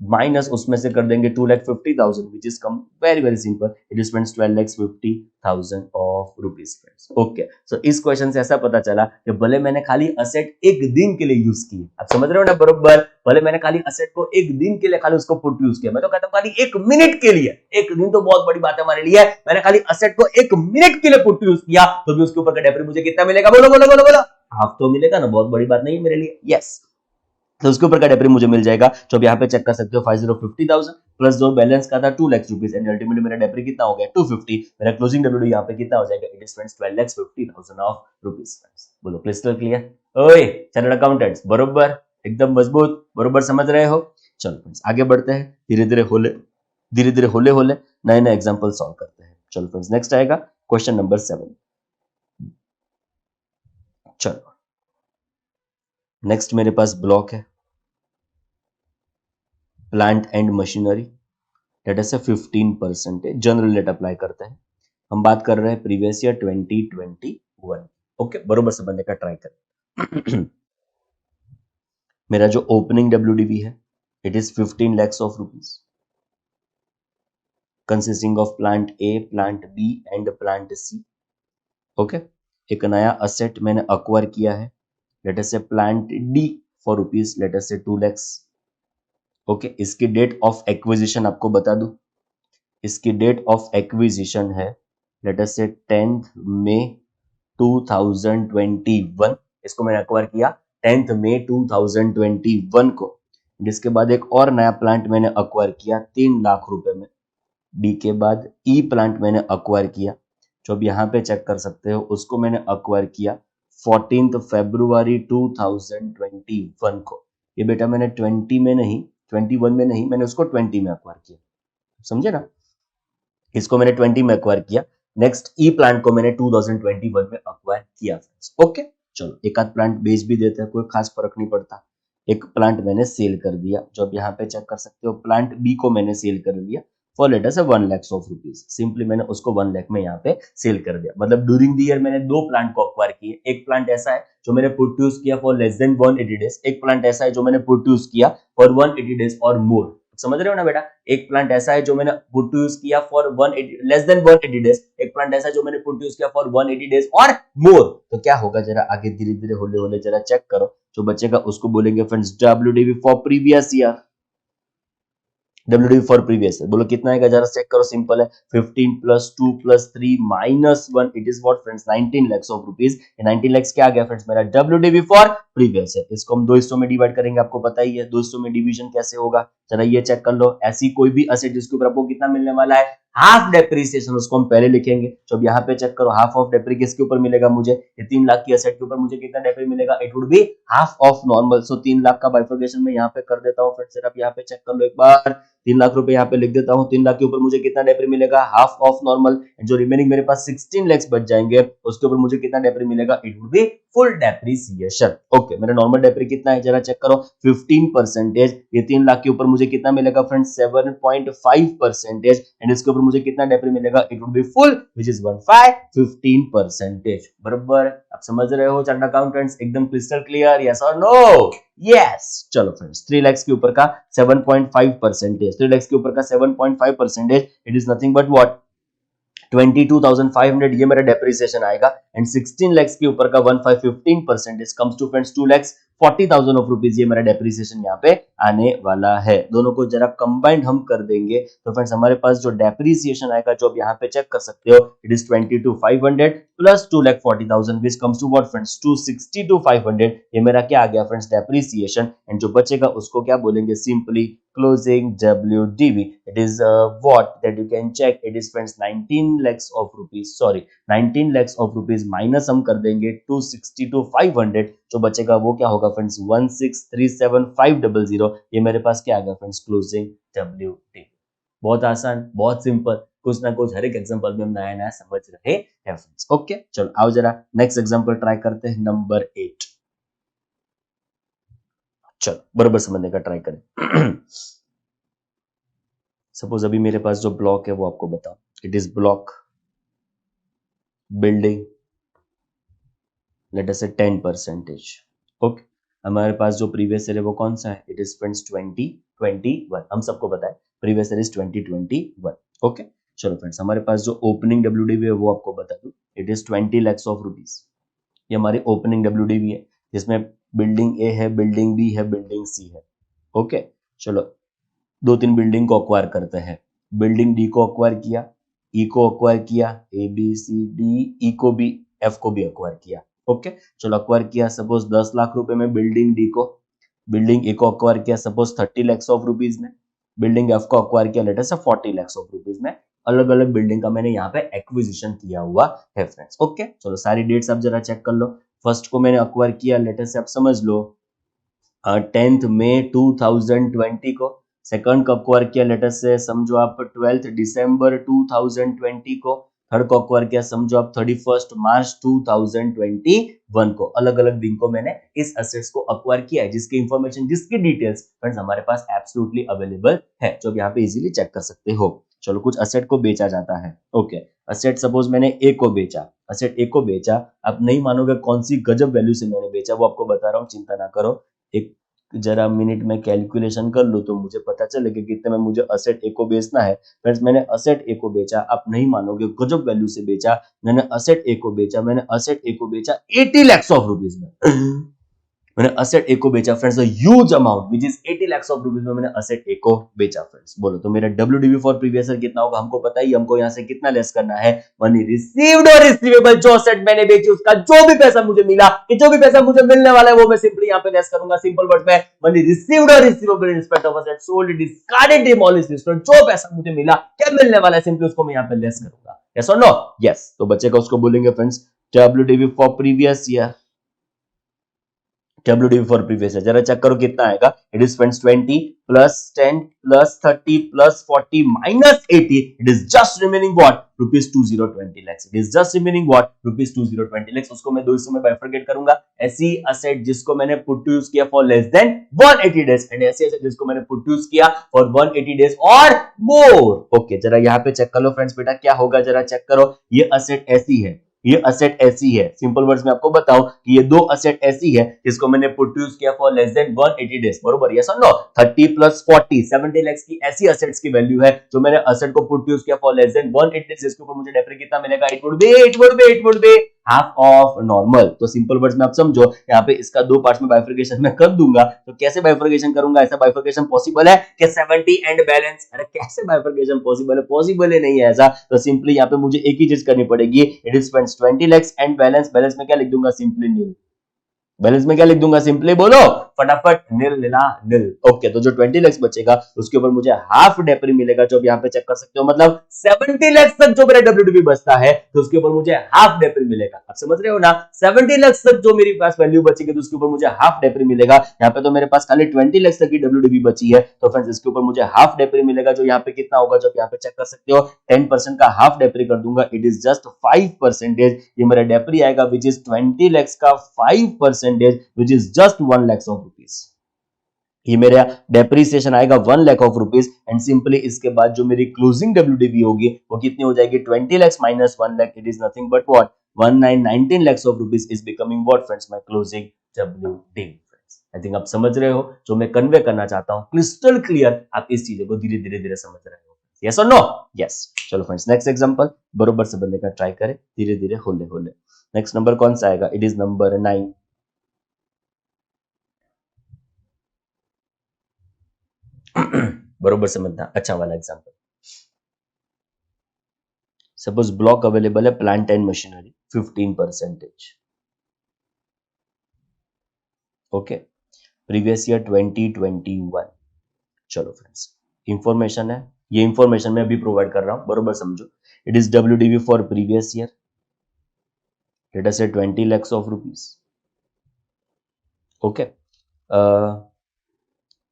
Speaker 1: Minus उसमें से कर देंगे 2,50,000 which is come very very simple, it is friends 12,50,000 of rupees friends. Okay, so इस क्वेश्चन से ऐसा पता चला कि भले मैंने खाली असेट एक दिन के लिए यूज की, आप समझ रहे हो ना बरोबर, भले मैंने खाली असेट को एक दिन के लिए खाली उसको पुट यूज किया, मैं तो कहता हूं खाली एक मिनट के लिए, एक दिन तो बहुत बड़ी बात है हमारे लिए, मैंने खाली असेट को एक मिनट के लिए पुट यूज किया तो भी उसके ऊपर का डेप्री मुझे कितना मिलेगा, बोलो बोलो बोलो बोलो, हाफ तो मिलेगा ना, बहुत बड़ी बात नहीं है मेरे लिए, यस। तो उसके ऊपर का डेप्री मुझे मिल जाएगा, जो आप यहाँ पे चेक कर सकते हो 50,50,000 प्लस जो बैलेंस का था 2 लाख रुपीज, एंड अल्टीमेटली मेरा डेप्री कितना हो गया 250, मेरा क्लोजिंग डब्ल्यूडी यहाँ पे कितना हो जाएगा, it is friends 12,50,000 of rupees friends. बोलो क्रिस्टल क्लियर, ओए चार्टर्ड अकाउंटेंट्स बरोबर, एकदम मजबूत, बरोबर समझ रहे हो। चलो फ्रेंड्स आगे बढ़ते हैं, धीरे धीरे होले होले नए नए एग्जांपल सॉल्व करते हैं। चलो फ्रेंड्स नेक्स्ट आएगा क्वेश्चन नंबर 7। चलो नेक्स्ट मेरे पास ब्लॉक है प्लांट एंड मशीनरी, डेट से 15% जनरल रेट अप्लाई करते हैं। हम बात कर रहे हैं प्रीवियस ईयर 2021। ओके बरोबर समझने का ट्राई करें। मेरा जो ओपनिंग डब्ल्यूडीवी है it is 15 lakhs of rupees, consisting of plant A, plant B and plant C. Okay, एक नया असेट मैंने अक्वायर किया है, let us say plant D for rupees late us say 2 lakhs। Okay, इसकी date of acquisition आपको बता दूं, इसकी डेट ऑफ एक्विजिशन है लेट अस से 10th मई 2021। इसको मैंने अक्वायर किया 10th मई 2021 को। जिसके बाद एक और नया प्लांट मैंने अक्वायर किया 3 लाख रुपए में। बी के बाद ई प्लांट मैंने अक्वायर किया, जो अब यहाँ पे चेक कर सकते हो, उसको मैंने अक्वायर किया 14th फरवरी 2021 को। ये बेटा मैंने 20 में नहीं, 21 में नहीं, मैंने उसको 20 में अक्वायर किया, समझे ना। इसको मैंने 20 में अक्वायर किया, नेक्स्ट ई प्लांट को मैंने 2021 में अक्वायर किया फ्रेंड्स। ओके चलो एक आध प्लांट बेच भी देते हैं, कोई खास फर्क नहीं पड़ता। एक प्लांट मैंने सेल कर दिया, जो अब यहाँ पे चेक कर सकते हो, प्लांट बी को मैंने सेल कर दिया for let us 1 lakhs of rupees. Simply मैंने उसको 1 लाख में यहाँ पे सेल कर दिया, मतलब ड्यूरिंग द ईयर मैंने दो प्लांट को अक्वायर किए। एक प्लांट ऐसा है जो मैंने पुट यूज किया फॉर लेस देन 180 डेज, एक प्लांट ऐसा है जो मैंने पुट यूज किया फॉर 180 डेज और मोर। समझ रहे हो ना बेटा, एक प्लांट ऐसा है जो मैंने पुट यूज किया फॉर 180 लेस देन 180 डेज, एक प्लांट ऐसा है जो मैंने पुट यूज किया फॉर 180 डेज और मोर। तो क्या होगा जरा आगे धीरे धीरे होले होले जरा चेक करो, जो बचेगा उसको बोलेंगे friends WDV for previous year. WDV for previous year बोलो कितना आएगा जरा चेक करो, सिंपल है 15 plus 2 plus 3 minus 1, it is what friends 19 lakhs of rupees. 19 lakhs क्या आ गया फ्रेंड्स मेरा डब्ल्यूडीवी फॉर प्रीवियस ईयर। इसको हम दो हिस्सों में डिवाइड करेंगे, आपको पता ही है दो हिस्सों में डिवीजन कैसे होगा, जरा ये चेक कर लो। ऐसी कोई भी असेट जिसके ऊपर आपको कितना मिलने वाला है, हाफ डेप्रिसिएशन, उसको हम पहले लिखेंगे। तो अब यहाँ पे चेक करो हाफ ऑफ डेप्री किसके ऊपर मिलेगा मुझे, ये 3 लाख की असेट के ऊपर मुझे कितना डेप्री मिलेगा, it would be half of normal. So 3 lakh का बाइफर्केशन में यहाँ पे कर देता हूँ फ्रेंड्स, आप यहाँ पे चेक कर लो एक बार, 3 लाख रुपए यहाँ पे लिख देता हूँ। 3 लाख के ऊपर मुझे कितना डेप्री मिलेगा, हाफ ऑफ नॉर्मल। जो रिमेनिंग मेरे पास 16 lakhs बच जाएंगे, उसके ऊपर मुझे कितना डेप्री मिलेगा, it would be full depreciation. Okay, मेरा नॉर्मल डेप्री कितना है जरा चेक करो 15%। ये 3 लाख के ऊपर मुझे कितना मिलेगा फ्रेंड्स 7.5%, एंड इसके ऊपर मुझे कितना डेप्री मिलेगा, it would be full which is 15%। बराबर, आप समझ रहे हो चार्टर्ड अकाउंटेंट्स, एकदम क्रिस्टल क्लियर, यस और नो, यस। चलो फ्रेंड्स 3 lakhs के ऊपर का 7.5%, 3 lakhs के ऊपर का 7.5%, it is nothing but what 22,500, ये मेरा डेप्रिसिएशन आएगा। एंड 16 lakhs के ऊपर का 15% comes to friends 2,40,000 of rupees, ये मेरा डेप्रिसिएशन यहाँ पे आने वाला है। दोनों को जरा कंबाइंड हम कर देंगे तो फ्रेंड्स हमारे पास जो डेप्रिसिएशन आएगा, जो आप यहाँ पे चेक कर सकते हो, it is 22,500 plus 2,40,000 which comes to what friends 262,500। ये मेरा क्या आ गया फ्रेंड्स डेप्रिसिएशन, एंड जो बचेगा उसको क्या बोलेंगे, simply closing WDV. It is what that you can check. It is friends 19 lakhs of rupees. Sorry, 19 lakhs of rupees minus हम कर देंगे 262,500, जो बचेगा वो क्या होगा फ्रेंड्स 1,637,500। ये मेरे पास क्या आ गया फ्रेंड्स क्लोजिंग WDV। बहुत आसान, बहुत सिंपल, कुछ ना कुछ हर एक एग्जांपल में हम नया नया समझ रहे हैं फ्रेंड्स। ओके चलो आओ जरा नेक्स्ट एग्जांपल ट्राई करते हैं, नंबर 8। चलो बराबर समझने का ट्राई करें। सपोज अभी मेरे पास जो ब्लॉक है वो आपको बताओ, it is block building late us say 10%। Okay, हमारे पास जो प्रीवियस ईयर है वो कौन सा है, इट इज फ्रेंड्स 2021, हम सबको पता है प्रीवियस ईयर इज 2021। ओके चलो फ्रेंड्स, हमारे पास जो ओपनिंग डब्ल्यूडीवी है वो आपको बता दूं, it is 20 lakhs of rupees. ये हमारी ओपनिंग डब्ल्यूडीवी है, जिसमें बिल्डिंग ए है, बिल्डिंग बी है, बिल्डिंग सी है। ओके चलो, दो तीन बिल्डिंग को अक्वायर करते हैं। बिल्डिंग डी को अक्वायर किया, ई को अक्वायर किया, ए बी सी डी, ई को भी, एफ को भी अक्वायर किया। ओके चलो, अक्वायर किया सपोज 10 लाख रुपए में बिल्डिंग डी को, बिल्डिंग ए को अक्वायर किया सपोज 30 lakhs ऑफ रुपीज में, बिल्डिंग एफ को अक्वायर किया लेटर से 40 lakhs ऑफ रुपीज में। अलग अलग बिल्डिंग का मैंने यहाँ पे एक्विजिशन किया हुआ है फ्रेंड्स। ओके चलो, सारी डेट्स आप जरा चेक कर लो। फर्स्ट को मैंने अक्वायर किया लेटर से आप समझ लो 10th मई 2020 को, सेकंड को अक्वायर किया लेटर से समझो आप 12th दिसंबर 2020 को, थर्ड को अक्वायर किया समझो आप 31st मार्च 2021 को। अलग अलग दिन को मैंने इस एसेट्स को अक्वायर किया है, जिसकी इंफॉर्मेशन, जिसकी डिटेल्स फ्रेंड्स हमारे पास एब्सोल्युटली अवेलेबल है, जो आप यहाँ पे इजीली चेक कर सकते हो। चलो, कुछ असेट को बेचा जाता है। ओके, असेट सपोज मैंने ए को बेचा, असेट ए को बेचा, आप नहीं मानोगे कौन सी गजब वैल्यू से मैंने बेचा, वो आपको बता रहा हूँ, चिंता ना करो। एक जरा मिनट में कैलकुलेशन कर लो तो मुझे पता चलेगा कितने में मुझे असेट ए को बेचना है। फ्रेंड्स, मैंने असेट ए को बेचा, आप नहीं मानोगे गजब वैल्यू से बेचा। मैंने असेट ए को बेचा, मैंने असेट ए को बेचा 80 lakhs ऑफ रुपीज में। मैंने असेट ए को बेचा friends, huge amount which is 80 lakhs of rupees में मैंने असेट ए को बेचा फ्रेंड्स। बोलो तो मेरा डब्ल्यूडीवी फॉर प्रीवियस ईयर कितना होगा, हमको पता ही, हमको यहाँ से कितना लेस करना है, मनी रिसीव्ड और रिसीवेबल। जो असेट मैंने बेची उसका जो भी पैसा मुझे मिला, कि जो भी पैसा मुझे मिलने वाला है, वो मैं सिंपली यहाँ पे लेस करूंगा। सिंपल वर्ड में, मनी रिसीव्ड और receivable in respect of asset sold, discarded, demolished, जो पैसा मुझे मिला, क्या मिलने वाला है, सिंपली उसको मैं यहाँ पे लेस करूंगा। यस और नो? यस। तो बचेगा, उसको बोलेंगे friends WDV for previous year. WDV for previous year जरा चेक करो कितना आएगा। It is friends 20 plus 10 plus 30 plus 40 minus 80, it is just remaining what, rupees 2020 lakhs। It is just remaining what, rupees 2020 lakhs। उसको मैं दो हिस्सों में bifurcate करूंगा। ऐसी असेट जिसको मैंने पुट टू यूज किया for less than 180 days, and ऐसी असेट जिसको मैंने पुट टू यूज किया फॉर 180 डेज और मोर। ओके, जरा यहाँ पे चेक कर लो फ्रेंड्स, बेटा क्या होगा जरा चेक करो। ये असेट ऐसी है, ये असेट ऐसी है, सिंपल वर्ड्स में आपको बताऊं कि ये दो असेट ऐसी है जिसको मैंने पुट यूज किया फॉर लेस देन 180 डेज, बरोबर? यस और नो? 30 प्लस 40 70 lakhs की ऐसी असेट्स की वैल्यू है जो मैंने असेट को पुट यूज किया फॉर लेस देन 180 डेज, इसके ऊपर मुझे डेप्री कितना मिलेगा, it would be half of normal. तो सिंपल वर्ड्स में आप समझो, यहाँ पे इसका दो पार्ट्स में बाइफरकेशन मैं कर दूंगा। तो कैसे बाइफरकेशन करूंगा, ऐसा बाइफरकेशन पॉसिबल है कि 70 एंड बैलेंस? अरे कैसे बाइफरकेशन पॉसिबल है? पॉसिबल ही नहीं है ऐसा। तो सिंपली यहाँ पे मुझे एक ही चीज करनी पड़ेगी, it is friends 20 lakhs and balance. Balance में क्या लिख दूंगा, सिंपली नील। बैलेंस में क्या लिख दूंगा, सिंपली बोलो फटाफट, नील नीला नील। ओके, तो जो 20 lakhs बचेगा उसके ऊपर मुझे हाफ डेप्री मिलेगा, जो आप यहाँ पे चेक कर सकते हो। मतलब 70 lakhs तक जो मेरा डब्ल्यूडीवी बचता है तो उसके ऊपर मुझे हाफ डेप्री मिलेगा। आप समझ रहे हो ना? 70 lakhs तक जो मेरे पास वैल्यू बचेगी तो उसके ऊपर मुझे हाफ डेप्री मिलेगा। यहाँ पे तो मेरे पास खाली 20 lakhs तक की डब्ल्यूडीवी बची है, तो फ्रेंड्स इसके ऊपर मुझे हाफ डेप्री मिलेगा, जो यहाँ पे कितना होगा, जो यहाँ पे चेक कर सकते हो। 10% का हाफ डेप्री कर दूंगा, इट इज जस्ट 5%। ये मेरा डेप्री आएगा विच इज 20 lakhs का 5%, which is just 1 lakhs of rupees। ये मेरा डेप्रिसिएशन आएगा 1 lakh of rupees, and simply इसके बाद जो मेरी क्लोजिंग डब्ल्यूडीवी होगी वो कितनी हो जाएगी, 20 lakhs minus 1 lakh, it is nothing but what, 19 lakhs of rupees is becoming what friends, my closing WDV. Friends, I think आप समझ रहे हो जो मैं कन्वे करना चाहता हूं, क्रिस्टल क्लियर। आप इस चीजों को धीरे धीरे समझ रहे हो, यस और नो? यस। चलो फ्रेंड्स, नेक्स्ट एग्जांपल बरोबर से बनने का ट्राई करें, धीरे धीरे होले होले। नेक्स्ट नंबर कौन सा आएगा, इट इज नंबर 9। बरोबर समझना, अच्छा वाला एग्जांपल। सपोज ब्लॉक अवेलेबल है plant and machinery 15%। Okay, previous year 2021। चलो फ्रेंड्स, इंफॉर्मेशन है, ये इंफॉर्मेशन मैं अभी प्रोवाइड कर रहा हूं, बरोबर समझो। It is WDV for previous year, let us say 20 lakhs of rupees. Okay,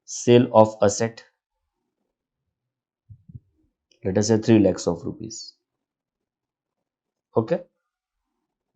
Speaker 1: sale of asset, let us say 3 lakhs of rupees. Okay,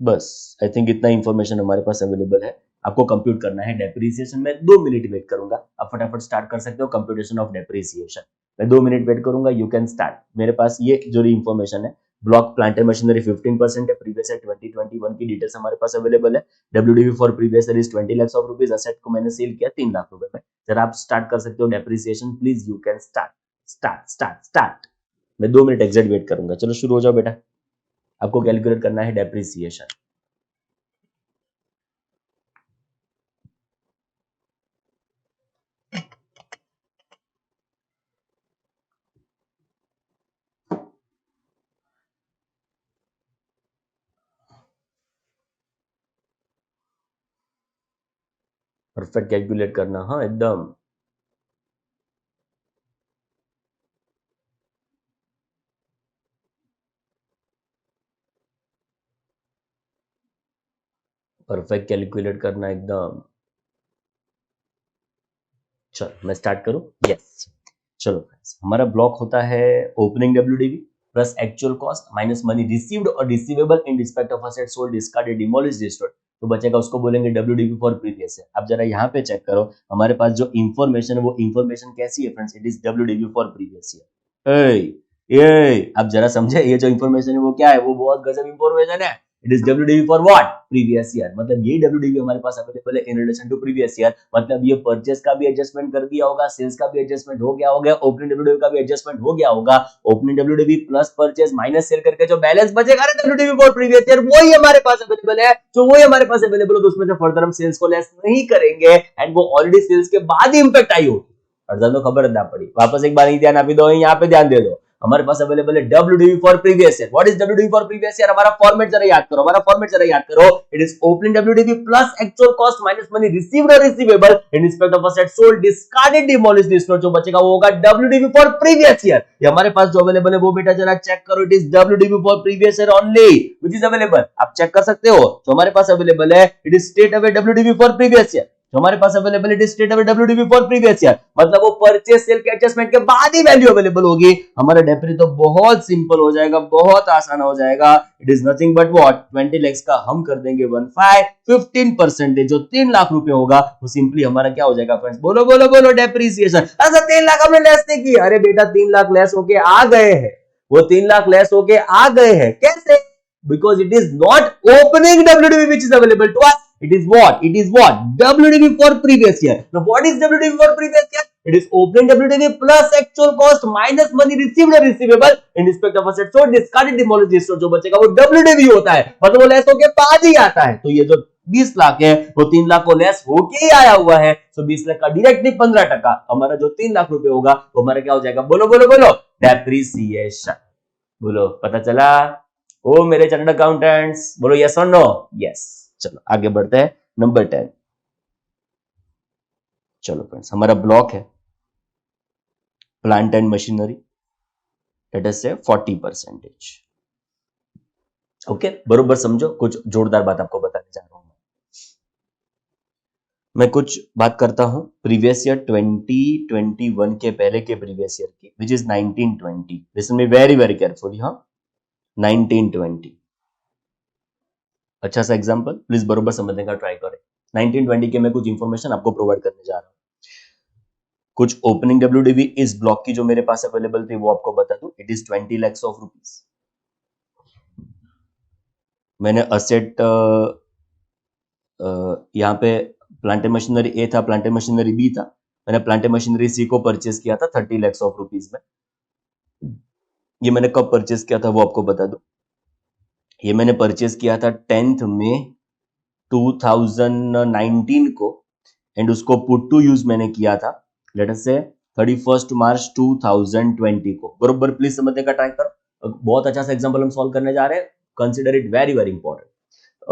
Speaker 1: बस आई थिंक इतना इंफॉर्मेशन हमारे पास अवेलेबल है। आपको कंप्यूट करना है डेप्रिसिएशन में, 2 मिनट वेट करूंगा, आप फटाफट स्टार्ट कर सकते हो कंप्यूटेशन ऑफ डेप्रिसिएशन। मैं 2 मिनट वेट करूंगा, यू कैन स्टार्ट। मेरे पास ये जो इंफॉर्मेशन है ब्लॉक प्लांट एंड मशीनरी 15% है, प्रीवियस ईयर 2021 की डिटेल्स हमारे पास अवेलेबल है। WDV for previous year is 20 lakh rupees, asset को मैंने सेल किया 3 लाख रुपए में। जरा आप स्टार्ट कर सकते हो depreciation, please you can start start start start. मैं 2 मिनट एग्जैक्ट वेट करूंगा, चलो शुरू हो जाओ बेटा। आपको कैलकुलेट करना है डेप्रिसिएशन। परफेक्ट कैलकुलेट करना, हाँ एकदम। परफेक्ट कैलकुलेट करना एकदम। चलो मैं स्टार्ट करूं, यस। चलो फ्रेंड्स, हमारा ब्लॉक होता है opening WDV plus actual cost minus money received और receivable in respect of asset sold discarded demolished destroyed, तो बचेगा उसको बोलेंगे डब्ल्यूडीवी फॉर प्रीवियस ईयर। अब जरा यहाँ पे चेक करो, हमारे पास जो इंफॉर्मेशन है वो इंफॉर्मेशन कैसी है friends, it is WDV for previous year. ये अब जरा समझे, ये जो इंफॉर्मेशन है वो क्या है, वो बहुत गजब इंफॉर्मेशन है। It is WDV for what, previous year. मतलब ये डब्ल्यूडीवी हमारे पास अवेलेबल है in relation to previous year. मतलब ये परचेस का भी एडजस्टमेंट कर दिया होगा, सेल्स का भी एडजस्टमेंट हो गया होगा, ओपनिंग डब्ल्यूडीवी का भी एडजस्टमेंट हो गया होगा। Opening WDV plus purchase minus cell करके जो बैलेंस बचेगा ना डब्ल्यूडीवी फॉर प्रीवियस ईयर, वही हमारे पास अवेलेबल है। तो वही हमारे पास अवेलेबल हो, तो उसमें से फर्दर हम सेल्स को लेस नहीं करेंगे, एंड वो ऑलरेडी सेल्स के बाद ही इंपैक्ट आई होगी। अर्जन तो खबर ना पड़ी, वापस एक बार ही ध्यान आप दो, यहाँ पे ध्यान दे दो। हमारे पास अवेलेबल है WDV for previous year. What is WDV for previous year? हमारा फॉर्मेट जरा याद करो, हमारा फॉर्मेट जरा याद करो। It is opening WDV plus actual cost minus money received और receivable in respect of asset sold discarded demolished destroyed, जो बचेगा वो होगा डब्ल्यूडीवी फॉर प्रीवियस ईयर। ये हमारे पास जो अवेलेबल है वो बेटा जरा चेक करो, it is WDV for previous year only which is available. आप चेक कर सकते हो, जो हमारे पास अवेलेबल है it is straight away WDV for previous year. जो हमारे पास availability straight away WDV for previous year, मतलब वो परचेस सेल के एडजस्टमेंट के बाद ही वैल्यू अवेलेबल होगी। हमारा डेप्री तो बहुत सिंपल हो जाएगा, बहुत आसान हो जाएगा। It is nothing but what, 20 lakh का हम कर देंगे 15% जो 3 लाख रुपए होगा वो सिंपली हमारा क्या हो जाएगा फ्रेंड्स, बोलो बोलो बोलो, डेप्रिसिएशन। अच्छा 3 लाख हमने लेस नहीं की, अरे बेटा 3 लाख लेस होके आ गए हैं, वो 3 लाख लेस होके आ गए हैं। कैसे? Because it is not opening WDV which is available to us. It is what? It is what? WDV for previous year. Now, what is WDV for previous year? It is opening WDV plus actual cost minus money received or receivable in respect of assets so discarded demolished restored, जो बचेगा वो WDV होता है, मतलब वो less होके बाद ही आता है। तो ये जो 20 लाख है वो 3 लाख को लेस होके ही आया हुआ है। तो 20 लाख का डायरेक्टली 15%, हमारा जो 3 लाख रुपए होगा वो हमारा क्या हो जाएगा, बोलो बोलो बोलो, डेप्रिसिएशन। बोलो, पता चला? ओ मेरे चार्टर्ड अकाउंटेंट्स, बोलो यस और नो? यस। चलो आगे बढ़ते हैं, नंबर 10। चलो फ्रेंड्स, हमारा ब्लॉक है plant and machinery, late us से 40%। ओके, बरोबर समझो, कुछ जोरदार बात आपको बताने जा रहा हूं। मैं कुछ बात करता हूं प्रीवियस ईयर 2021 के पहले के प्रीवियस ईयर की, which is 1920। Listen me very very carefully. हाँ, 1920 अच्छा सा एग्जांपल, प्लीज बरोबर समझने का ट्राई करें। 1920 के मैं कुछ इंफॉर्मेशन आपको प्रोवाइड करने जा रहा हूं। कुछ ओपनिंग डब्ल्यूडीवी इस ब्लॉक की जो मेरे पास अवेलेबल थी वो आपको बता दूं, इट इज 20 लाख रुपीस। मैंने असेट यहाँ पे प्लांट एंड मशीनरी ए था, प्लांट एंड मशीनरी बी था। मैंने प्लांट एंड मशीनरी सी को परचेज किया था 30 लाख रुपीस में। ये मैंने कब परचेज किया था वो आपको बता दूं, ये मैंने परचेज किया था 10 मई 2019 को, एंड उसको पुट टू यूज मैंने किया था लेट अस से 31 मार्च 2020 को। बरोबर प्लीज समझने का ट्राई करो, बहुत अच्छा सा एग्जांपल हम सॉल्व करने जा रहे हैं, consider it very very important.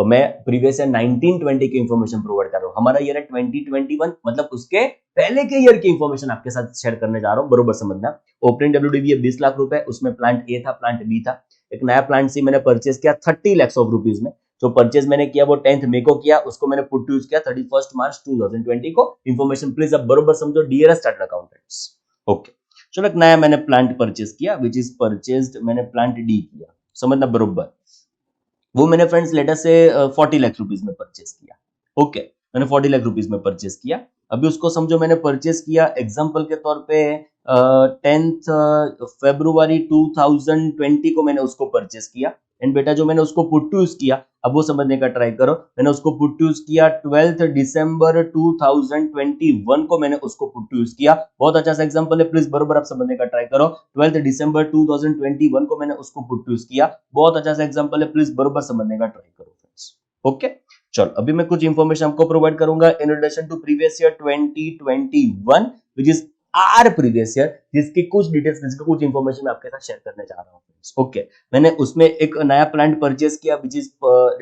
Speaker 1: मैं प्रीवियस ईयर 1920 की इंफॉर्मेशन प्रोवाइड कर रहा हूं, हमारा ईयर है 2021, मतलब उसके पहले के ईयर की इंफॉर्मेशन आपके साथ शेयर करने जा रहा हूं, बरोबर समझना। ओपनिंग डब्ल्यूडीवी 20 लाख रुपए, उसमें प्लांट ए था, प्लांट बी था। एक नया प्लांट सी मैंने परचेज किया 30 लाख रुपीस में। जो परचेज मैंने किया वो 10 मई को किया, उसको मैंने पुट टू यूज किया 31 मार्च 2020 को। इंफॉर्मेशन प्लीज अब बरोबर समझो डियर चार्टर्ड अकाउंटेंट्स। ओके, चलो एक नया मैंने प्लांट परचेज किया विच इज परचेज्ड, मैंने प्लांट डी किया, समझना बरोबर। वो मैंने फ्रेंड्स लेटर से 40 लाख रुपीस में परचेज किया। ओके, मैंने 40 लाख रुपीस में परचेज किया। अभी उसको समझो मैंने परचेज किया एग्जांपल के तौर पे 10th February 2020 को मैंने उसको परचेस किया। एंड बेटा जो मैंने उसको पुट टू यूज किया, अब वो समझने का ट्राई करो। मैंने उसको पुट टू यूज किया 12th December 2021 को मैंने उसको पुट टू यूज किया। बहुत अच्छा सा एग्जांपल है, प्लीज बरोबर आप समझने का ट्राई करो। 12th December 2021 को मैंने उसको पुट टू यूज किया। बहुत अच्छा सा एग्जांपल है, प्लीज बरोबर समझने का ट्राई करो फ्रेंड्स। ओके, चलो अभी मैं कुछ इंफॉर्मेशन आपको प्रोवाइड करूंगा in relation to previous year 2021 which is our previous year, जिसकी कुछ डिटेल्स, जिसकी कुछ इंफॉर्मेशन मैं आपके साथ शेयर करने जा रहा हूँ फ्रेंड्स। ओके, मैंने उसमें एक नया प्लांट परचेस किया व्हिच इज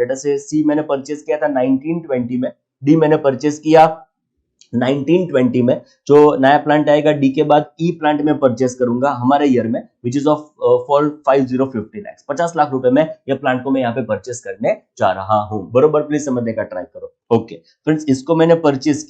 Speaker 1: लेट अस से सी मैंने परचेस किया था 1920 में, डी मैंने परचेस किया 1920 में। जो नया प्लांट आएगा डी के बाद ई प्लांट में परचेस करूंगा हमारे ईयर में विच is of for 5050 lakh, 50 lakh रुपए में ये प्लांट को मैं यहाँ पे परचेस करने जा रहा हूँ। बरोबर प्लीज समझने का ट्राई करो। ओके फ्रेंड्स, इसको मैंने परचेस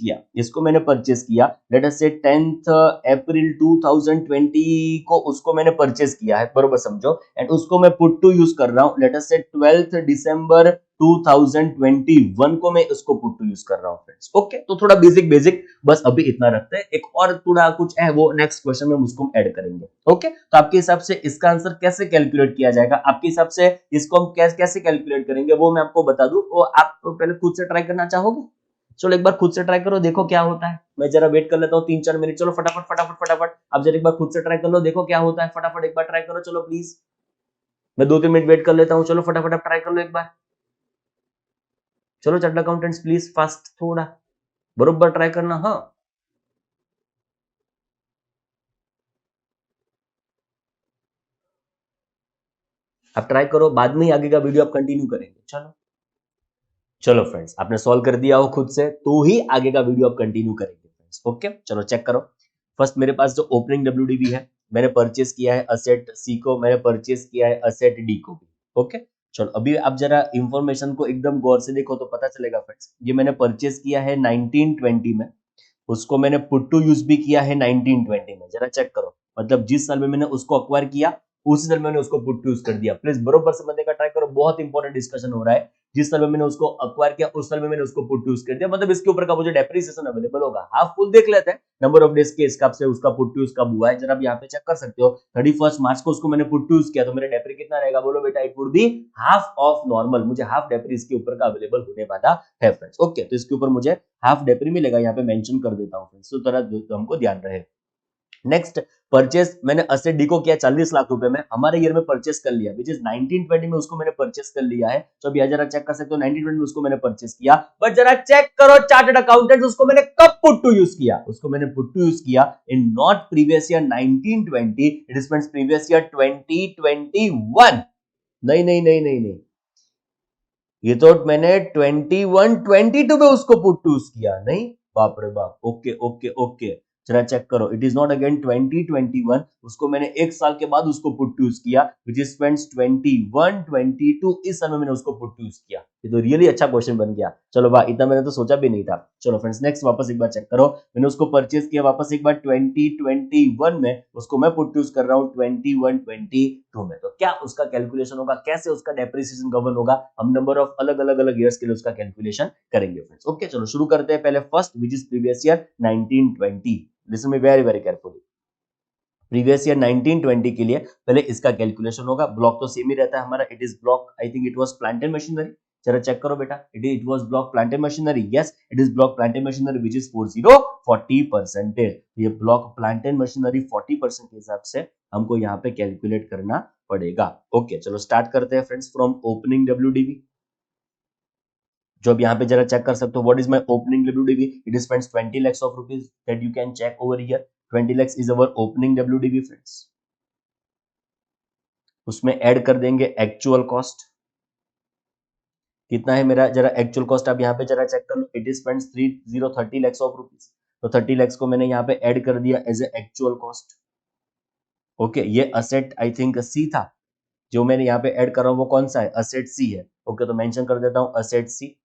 Speaker 1: किया, लेट अस से 10th अप्रैल 2020 को उसको मैंने परचेस किया है, बरोबर समझो। एंड उसको मैं पुट टू यूज कर रहा हूँ, लेट अस से 12th December 2021 को मैं इसको पुट टू यूज कर रहा हूँ फ्रेंड्स। ओके, तो थोड़ा बेसिक बस अभी इतना रखते हैं, एक और थोड़ा कुछ है वो नेक्स्ट क्वेश्चन में उसको ऐड करेंगे। ओके, तो आपके हिसाब से इसका आंसर कैसे कैलकुलेट किया जाएगा, आपके हिसाब से इसको हम कैसे कैलकुलेट करेंगे वो मैं आपको बता दूं, वो आप पहले खुद से ट्राई करना चाहोगे? चलो एक बार खुद से ट्राई करो, देखो क्या होता है। मैं जरा वेट कर लेता हूँ 3-4 मिनट। चलो फटाफट आप जरा एक बार खुद से ट्राई कर लो, देखो क्या होता है। फटाफट एक बार ट्राई करो, चलो प्लीज। मैं 2-3 मिनट वेट कर लेता हूँ। चलो फटाफट आप ट्राई कर लो एक बार। चलो चार्टर्ड अकाउंटेंट्स प्लीज फास्ट, थोड़ा बरोबर ट्राई करना। हाँ, आप ट्राई करो, बाद में ही आगे का वीडियो आप कंटिन्यू करेंगे। चलो फ्रेंड्स, आपने सॉल्व कर दिया हो खुद से तो ही आगे का वीडियो आप कंटिन्यू करेंगे फ्रेंड्स। ओके, चलो चेक करो। फर्स्ट मेरे पास जो ओपनिंग डब्ल्यूडीबी है, मैंने परचेस किया है असेट सी को, मैंने परचेस किया है असेट डी को भी। ओके, चलो अभी आप जरा इंफॉर्मेशन को एकदम गौर से देखो तो पता चलेगा फ्रेंड्स। ये मैंने परचेस किया है 1920 में, उसको मैंने पुट टू यूज भी किया है 1920 में। जरा चेक करो, मतलब जिस साल में मैंने उसको अक्वायर किया उसी साल मैंने उसको पुट टू यूज कर दिया। प्लीज बरोबर समझने का ट्राई करो, बहुत इंपॉर्टेंट डिस्कशन हो रहा है। जिस साल में मैंने उसको अक्वायर किया उस साल में मैंने उसको पुट टू यूज कर दिया, मतलब इसके ऊपर का मुझे डेप्रिसिएशन अवेलेबल होगा। हाफ फुल देख लेते हैं, नंबर ऑफ डेज के हिसाब से उसका पुट टू यूज कब हुआ है। जरा आप यहाँ पे चेक कर सकते हो, 31 मार्च को उसको मैंने पुट टू यूज किया, तो मेरा डेप्री कितना रहेगा बोलो बेटा? It would be half of normal. मुझे हाफ डेप्री इसके ऊपर का अवेलेबल होने वाला है फ्रेंड्स। ओके, तो इसके ऊपर मुझे हाफ डेप्री मिलेगा, यहाँ पे मेंशन कर देता हूँ फ्रेंड्स, तो तरह हमको ध्यान रहे। नेक्स्ट परचेस मैंने असेट डी को किया 40 लाख रुपए में, हमारे ईयर में परचेस कर लिया विच इज 1920 में उसको मैंने परचेस कर लिया है। तो अब जरा चेक कर सकते हो 1920 में उसको मैंने परचेस किया, बट जरा चेक करो चार्टर्ड अकाउंटेंट उसको मैंने कब पुट टू यूज किया? उसको मैंने पुट टू यूज किया in not previous year 1920, it is means previous year 2021। नहीं नहीं नहीं नहीं नहीं, ये तो मैंने 21-22 में उसको पुट टू यूज किया। नहीं, बाप रे बाप। ओके ओके ओके, जरा चेक करो, इट इज नॉट अगेन 2021, उसको मैंने एक साल के बाद उसको पुट टू यूज किया विच इज फ्रेंड्स 21-22, इस समय मैंने उसको पुट टू यूज किया। ये तो रियली अच्छा क्वेश्चन बन गया। चलो वाह, इतना मैंने तो सोचा भी नहीं था। चलो फ्रेंड्स नेक्स्ट वापस एक बार चेक करो, मैंने उसको परचेज किया वापस एक बार 2021 में, उसको मैं पुट टू यूज कर रहा हूँ 21-22 में। तो क्या उसका कैलकुलेशन होगा, कैसे उसका डेप्रिसिएशन गवर्न होगा, हम नंबर ऑफ अलग अलग ईयर्स के लिए उसका कैलकुलेशन करेंगे फ्रेंड्स। ओके, चलो शुरू करते हैं। पहले first which is previous year 1920, listen me very very carefully. Previous year 1920 के लिए पहले इसका कैलकुलेशन होगा। ब्लॉक तो सेम ही रहता है हमारा, it is block, I think it was plant and machinery. जरा चेक करो बेटा, it was block plant and machinery, yes it is block plant and machinery which is 40 ये ब्लॉक प्लांट एंड मशीनरी 40% के हिसाब से हमको यहाँ पे कैलकुलेट करना पड़ेगा। ओके, चलो स्टार्ट करते हैं फ्रेंड्स फ्रॉम ओपनिंग डब्ल्यूडीबी। जो अब यहाँ पे जरा चेक कर सकते हो, what is my opening WDV? It is friends 20 lakhs of rupees that you can check over here. 20 lakhs is our opening WDV friends. उसमें ऐड कर देंगे एक्चुअल कॉस्ट। कितना है मेरा? जरा एक्चुअल कॉस्ट आप यहाँ पे जरा चेक कर लो, it is friends 30 lakhs of rupees. तो 30 lakhs को मैंने यहाँ पे ऐड कर दिया as a actual cost. Okay, ये असेट आई थिंक सी था, जो मैंने यहाँ पे ऐड कर रहा हूँ वो कौन सा है? असेट सी है। ओके, तो मेंशन कर देता हूँ असेट सी।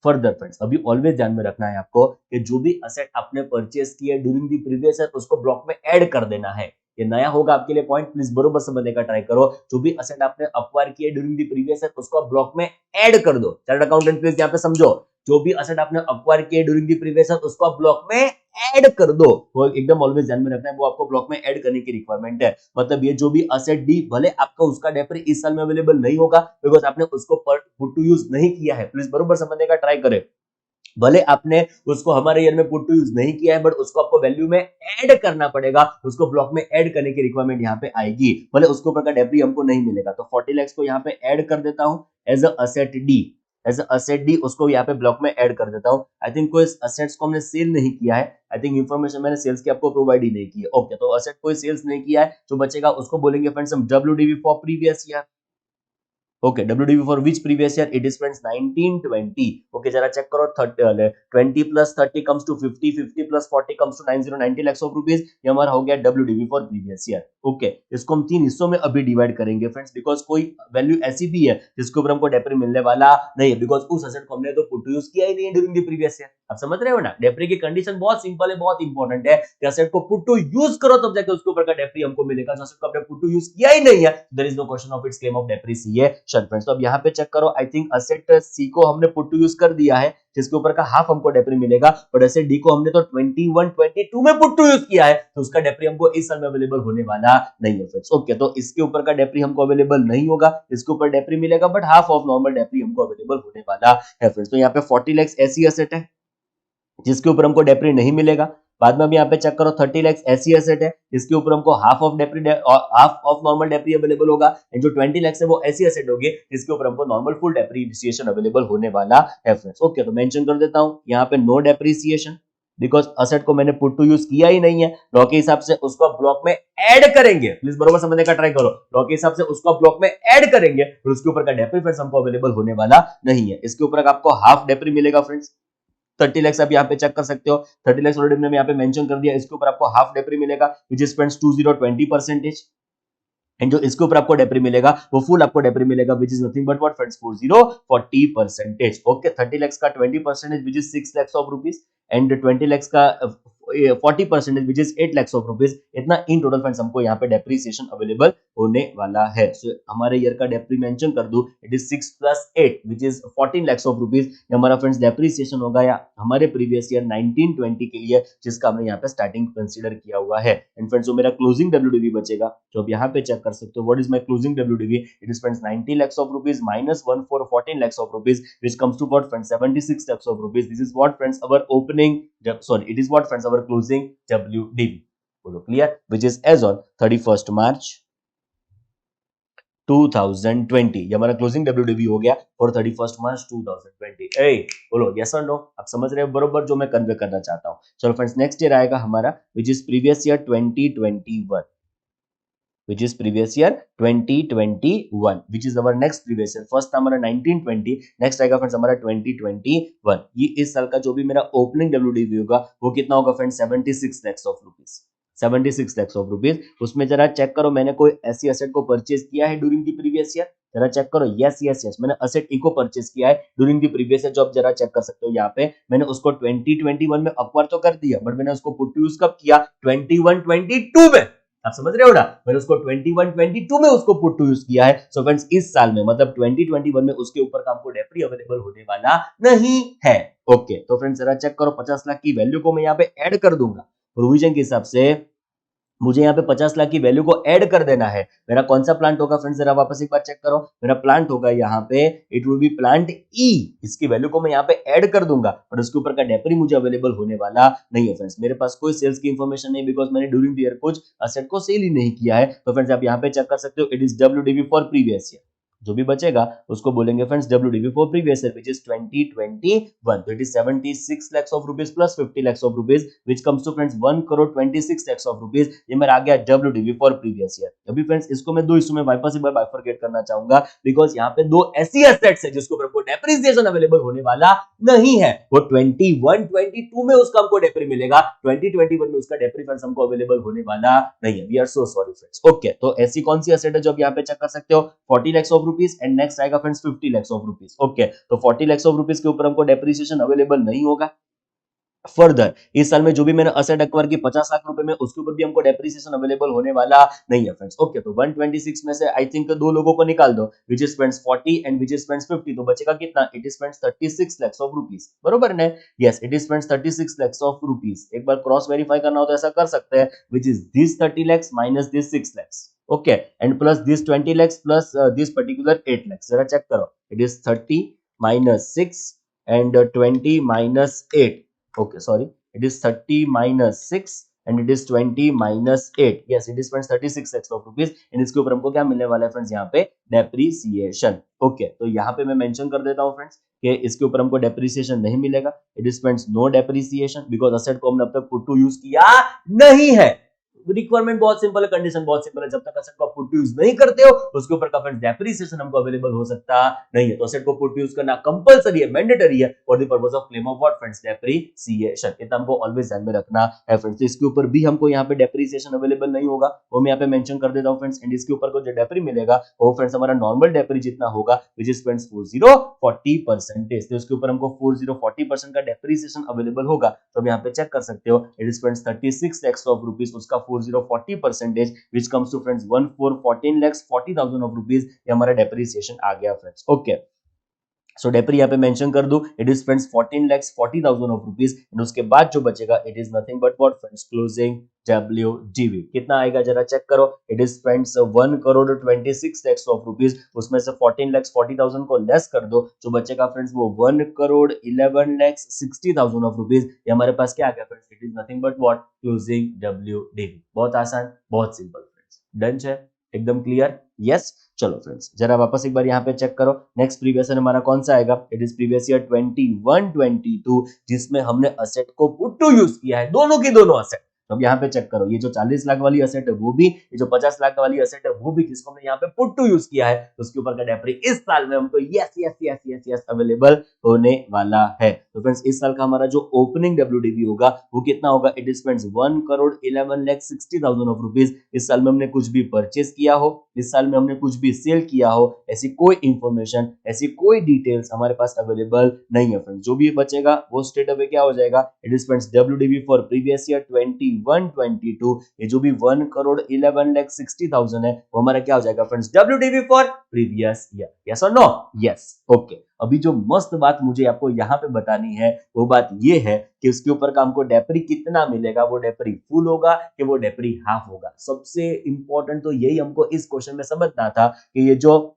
Speaker 1: फर्दर फ्रेंड्स, अभी ऑलवेज ध्यान में रखना है आपको कि जो भी असेट आपने परचेस किया ड्यूरिंग द प्रीवियस ईयर उसको ब्लॉक में ऐड कर देना है। ये नया होगा आपके लिए पॉइंट, प्लीज बरोबर समझने का ट्राई करो। जो भी असेट आपने अक्वायर किए ड्यूरिंग द प्रीवियस ईयर उसको आप ब्लॉक में ऐड कर दो। चार्टर्ड अकाउंटेंट प्लीज यहाँ पे समझो, जो भी असेट आपने अक्वायर किए ड्यूरिंग द प्रीवियस ईयर उसको आप ब्लॉक में ऐड कर दो। वो एकदम ऑलवेज ध्यान में रखना है, वो आपको ब्लॉक में ऐड करने की रिक्वायरमेंट है। मतलब ये जो भी असेट डी, भले आपका उसका डेप्री इस साल में अवेलेबल नहीं होगा बिकॉज आपने उसको पुट टू यूज नहीं किया है, प्लीज बरोबर समझने का ट्राई करें। भले आपने उसको हमारे ईयर में पुट टू यूज नहीं किया है बट उसको आपको वैल्यू में ऐड करना पड़ेगा, उसको ब्लॉक में ऐड करने की रिक्वायरमेंट यहाँ पे आएगी। भले उसके ऊपर का डेप्री हमको नहीं मिलेगा, तो 40 लाख को यहाँ पे ऐड कर देता हूँ as a asset D, as a asset D उसको यहाँ पे ब्लॉक में ऐड कर देता हूँ। आई थिंक कोई असेट्स को हमने सेल नहीं किया है, आई थिंक इन्फॉर्मेशन मैंने सेल्स की आपको प्रोवाइड ही नहीं की है। ओके, तो असेट कोई सेल्स नहीं किया है, जो बचेगा उसको बोलेंगे फ्रेंड्स हम WDV for previous year. Okay, WDV for which previous year? It is friends 1920। Okay, जरा चेक करो, 20 plus 30 comes to 50, 50 plus 40 comes to 90 lakh of rupees. ये हमारा हो गया WDV for previous year. Okay, इसको हम 3 हिस्सों में अभी डिवाइड करेंगे फ्रेंड्स, बिकॉज कोई वैल्यू ऐसी भी है जिसके ऊपर हमको डेप्री मिलने वाला नहीं है, बिकॉज उस असेट को हमने तो पुट टू यूज किया ही नहीं है ड्यूरिंग द प्रीवियस ईयर। आप समझ रहे हो ना, डेप्री की कंडीशन बहुत सिंपल है, बहुत इंपॉर्टेंट है कि असेट को पुट टू यूज करो तब जाके उसके ऊपर का डेप्री हमको मिलेगा। जो असेट को आपने पुट टू यूज किया ही नहीं है, there is no question of its claim of depreciation friends. तो अब यहाँ पे चेक करो, आई थिंक असेट सी को हमने पुट टू यूज कर दिया है जिसके ऊपर का हाफ हमको डेप्री मिलेगा, बट असेट डी को हमने तो 21-22 में पुट टू यूज किया है, तो उसका डेप्री हमको इस साल में अवेलेबल होने वाला नहीं है फ्रेंड्स। ओके, तो इसके ऊपर का डेप्री हमको अवेलेबल नहीं होगा, इसके ऊपर डेप्री मिलेगा बट हाफ ऑफ नॉर्मल डेप्री हमको अवेलेबल होने वाला है फ्रेंड्स। तो यहाँ पे 40 लाख ऐसी असेट है जिसके ऊपर हमको डेप्री नहीं मिलेगा। बाद में भी यहाँ पे चेक करो, 30 लाख ऐसी एसेट है जिसके ऊपर हमको हाफ ऑफ नॉर्मल डेप्री अवेलेबल होगा, एंड जो 20 लाख है वो ऐसी एसेट होगी जिसके ऊपर हमको नॉर्मल फुल डेप्रीसिएशन अवेलेबल होने वाला है फ्रेंड्स। ओके, तो मेंशन कर देता हूं यहाँ पे नो डेप्रीसिएशन, बिकॉज असेट को मैंने पुट टू यूज किया ही नहीं है। लॉ के हिसाब से उसको ब्लॉक में ऐड करेंगे, प्लीज बरोबर समझने का ट्राई करो। लॉ के हिसाब से उसको ब्लॉक में ऐड करेंगे और उसके ऊपर का डेप्री फ्रेंड्स हमको अवेलेबल होने वाला नहीं है। इसके ऊपर आपको हाफ डेप्री मिलेगा फ्रेंड्स। 30 लाख आप यहाँ पे चेक कर सकते हो, 30 लाख ऑलरेडी मैंने यहाँ पे मेंशन कर दिया। इसके ऊपर आपको हाफ डेप्री मिलेगा विच इज फ्रेंड्स 20% एंड जो इसके ऊपर आपको डेप्री मिलेगा वो फुल आपको डेप्री मिलेगा विच is nothing but what friends 40%। Okay, 30 lakh का 20% which is 6 lakh of rupees and 20 lakh का 40% which is 8 lakh of rupees. इतना इन टोटल फ्रेंड्स हमको यहाँ पे डेप्रीसिएशन अवेलेबल होने वाला है। सो हमारे ईयर का डेप्री मेंशन कर दूं, it is 6 + 8 which is 14 lakh of rupees. हमारा फ्रेंड्स डेप्रीसिएशन होगा या हमारे प्रीवियस ईयर 1920 के लिए, जिसका हमने यहाँ पे स्टार्टिंग कंसीडर किया हुआ है। एंड फ्रेंड्स जो मेरा क्लोजिंग WDV बचेगा, जो आप यहाँ पे चेक कर सकते हो, what is my closing WDV? It is friends 90 lakh of rupees minus 14 lakh of rupees which comes to what friends 76 lakh of rupees. This is what friends our opening, sorry, it is what friends our closing WDV, बोलो clear, which is as on 31st March 2020। ये हमारा closing WDV हो गया for 31st March 2020। ए बोलो yes और no, आप समझ रहे हो बरोबर जो मैं कन्वे करना चाहता हूं। चलो फ्रेंड्स, नेक्स्ट ईयर आएगा हमारा which is previous year 2021, which is previous year 2021, which is our next previous year। First था हमारा 1920, नेक्स्ट आएगा फ्रेंड्स हमारा 2021। ये इस साल का जो भी मेरा ओपनिंग WDV होगा वो कितना होगा friends 76 lakh of rupees, 76 lakh of rupees. उसमें जरा चेक करो, मैंने कोई ऐसी एसेट को परचेज किया है ड्यूरिंग द प्रीवियस ईयर? जरा चेक करो, यस यस यस, मैंने असेट ई को परचेज किया है ड्यूरिंग द प्रीवियस ईयर। जो आप जरा चेक कर सकते हो यहाँ पे, मैंने उसको 2021 में अक्वायर तो कर दिया बट मैंने उसको पुट टू यूज कब किया? 21-22 में। आप समझ रहे हो ना, मैंने उसको 21-22 में उसको पुट टू यूज किया है। सो फ्रेंड्स इस साल में मतलब 2021 में उसके ऊपर का आपको डेप्री अवेलेबल होने वाला नहीं है। ओके, तो फ्रेंड्स जरा चेक करो, 50 लाख की वैल्यू को मैं यहाँ पे ऐड कर दूंगा प्रोविजन के हिसाब से। मुझे यहाँ पे 50 लाख की वैल्यू को ऐड कर देना है। मेरा कौन सा प्लांट होगा फ्रेंड्स, जरा वापस एक बार चेक करो। मेरा प्लांट होगा यहाँ पे, इट विल बी प्लांट ई। इसकी वैल्यू को मैं यहाँ पे ऐड कर दूंगा और उसके ऊपर का डेप्री मुझे अवेलेबल होने वाला नहीं है फ्रेंड्स। मेरे पास कोई सेल्स की इंफॉर्मेशन नहीं, बिकॉज मैंने ड्यूरिंग द ईयर कुछ असेट को सेल ही नहीं किया है। तो फ्रेंड्स आप यहाँ पे चेक कर सकते हो, it is WDV for previous year. जो भी बचेगा उसको बोलेंगे friends WDV for previous year, which is 2021। तो it is 76 lakhs of rupees plus 50 lakhs of rupees, which comes to friends 1,26 lakhs of rupees। ये मेरा आ गया WDV फॉर प्रीवियस ईयर। अभी फ्रेंड्स इसको मैं दो हिस्सों में वापस एक बार बाइफरकेट करना चाहूंगा, बिकॉज यहाँ पे दो ऐसी एसेट्स है जिसको हमको डेप्रिसिएशन अवेलेबल होने वाला नहीं है। वो 21-22 में उसका हमको डेप्री मिलेगा, 2021 में उसका डेप्री फ्रेंड्स हमको अवेलेबल होने वाला नहीं है। We are so sorry friends. Okay, तो ऐसी कौन सी एसेट है जो आप यहाँ पे चेक कर सकते हो? 40 lakhs of rupees and next आएगा friends 50 lakhs of rupees। Okay, तो 40 lakhs of rupees के ऊपर हमको डेप्रिसिएशन अवेलेबल नहीं होगा, फर्दर इस साल में जो भी मैंने असेट एक्वायर की 50 लाख रुपए में, उसके ऊपर भी हमको डेप्रिसिएशन अवेलेबल होने वाला नहीं है फ्रेंड्स। ओके, तो 126 में से आई थिंक दो लोगों को निकाल दो, which is spends 40 and which is spends 50, तो बचेगा कितना? It is spends 36 lakhs of rupees, बरोबर ने? Yes, it is spends 36 lakhs of rupees. एक बार क्रॉस वेरीफाई करना हो तो ऐसा कर सकते हैं, which is this 30 lakhs minus this 6 lakhs, okay, and plus this 20 lakhs plus this particular 8 lakhs। जरा चेक करो, it is 30 minus 6 and 20 minus 8, okay, sorry, it is 30 minus 6 and it is 20 minus 8, yes, it is spent 36 lakhs of rupees। and इसके ऊपर हमको क्या मिलने वाला है friends? यहाँ पे डेप्रिसिएशन। ओके, तो यहाँ पे मैं मेंशन कर देता हूँ फ्रेंड्स कि इसके ऊपर हमको डेप्रिसिएशन नहीं मिलेगा। It is spends no depreciation because asset को हमने अब तक पुट टू यूज किया नहीं है। रिक्वायरमेंट बहुत सिंपल है, कंडीशन बहुत सिंपल है, जब तक असेट को पुट टू यूज नहीं करते हो उसके ऊपर का फ्रेंड्स डेप्रिसिएशन हमको अवेलेबल हो सकता नहीं है। तो असेट को पुट टू यूज करना कंपलसरी है, मैंडेटरी है for the purpose of claim of what friends? Depreciation. इतना हमको ऑलवेज ध्यान में रखना है फ्रेंड्स। तो इसके ऊपर भी हमको यहाँ पे डेप्रिसिएशन अवेलेबल नहीं होगा, वो मैं यहाँ पे मेंशन कर देता हूँ फ्रेंड्स। एंड इसके ऊपर को जो डेप्री मिलेगा वो फ्रेंड्स हमारा नॉर्मल डेप्री जितना होगा, विच इज फ्रेंड्स 40% तो उसके ऊपर हमको 40% का डेप्रिसिएशन अवेलेबल होगा। तो हम यहाँ पे चेक कर सकते हो, it is friends 36 lakhs of rupees, उसका 40% which comes to friends 14,40,000 of rupees, ये हमारा डेप्रिसिएशन आ गया फ्रेंड्स। ओके, सो डेप्री यहाँ पे मेंशन कर दूं, it is friends 14,40,000 of rupees. And उसके बाद जो बचेगा it is nothing but what friends? Closing WDV। कितना आएगा जरा चेक करो, it is friends 1,26 lakhs of rupees, उसमें से 14,40,000 को लेस कर दो, जो बचेगा फ्रेंड्स वो 1,11,60,000 ऑफ रुपीस। ये हमारे पास क्या आ गया friends? It is nothing but what? Closing WDV। बहुत आसान, बहुत सिंपल फ्रेंड्स, डन है, एकदम क्लियर? यस। चलो फ्रेंड्स जरा वापस एक बार यहाँ पे चेक करो, नेक्स्ट प्रीवियस ईयर हमारा कौन सा आएगा? इट इज प्रीवियस ईयर 21-22, जिसमें हमने असेट को पुट टू यूज किया है, दोनों की दोनों असेट। तो अब यहाँ पे चेक करो, ये जो 40 लाख वाली असेट है वो भी, ये जो 50 लाख वाली असेट है वो भी, किसको हमने यहाँ पे पुट टू यूज किया है, तो उसके ऊपर का डेप्री इस साल में हमको yes yes yes yes yes available होने वाला है। तो फ्रेंड्स इस साल का हमारा जो ओपनिंग WDV होगा वो कितना होगा? It is friends 1,11,60,000 of rupees. इस साल में हमने कुछ भी परचेस किया हो, इस साल में हमने कुछ भी सेल किया हो, ऐसी कोई इंफॉर्मेशन, ऐसी कोई डिटेल्स हमारे पास अवेलेबल नहीं है फ्रेंड्स। जो भी बचेगा वो स्ट्रेट अवे क्या हो जाएगा? It is friends WDV for previous year 21-22। ये जो भी 1,11,60,000 है वो हमारा क्या हो जाएगा friends? WDV for previous year. Yes और नो? यस। ओके, अभी जो मस्त बात मुझे आपको यहाँ पे बतानी है वो बात ये है कि उसके ऊपर का हमको डेप्री कितना मिलेगा, वो डेप्री फुल होगा कि वो डेप्री हाफ होगा। सबसे इंपॉर्टेंट तो यही हमको इस क्वेश्चन में समझना था कि ये जो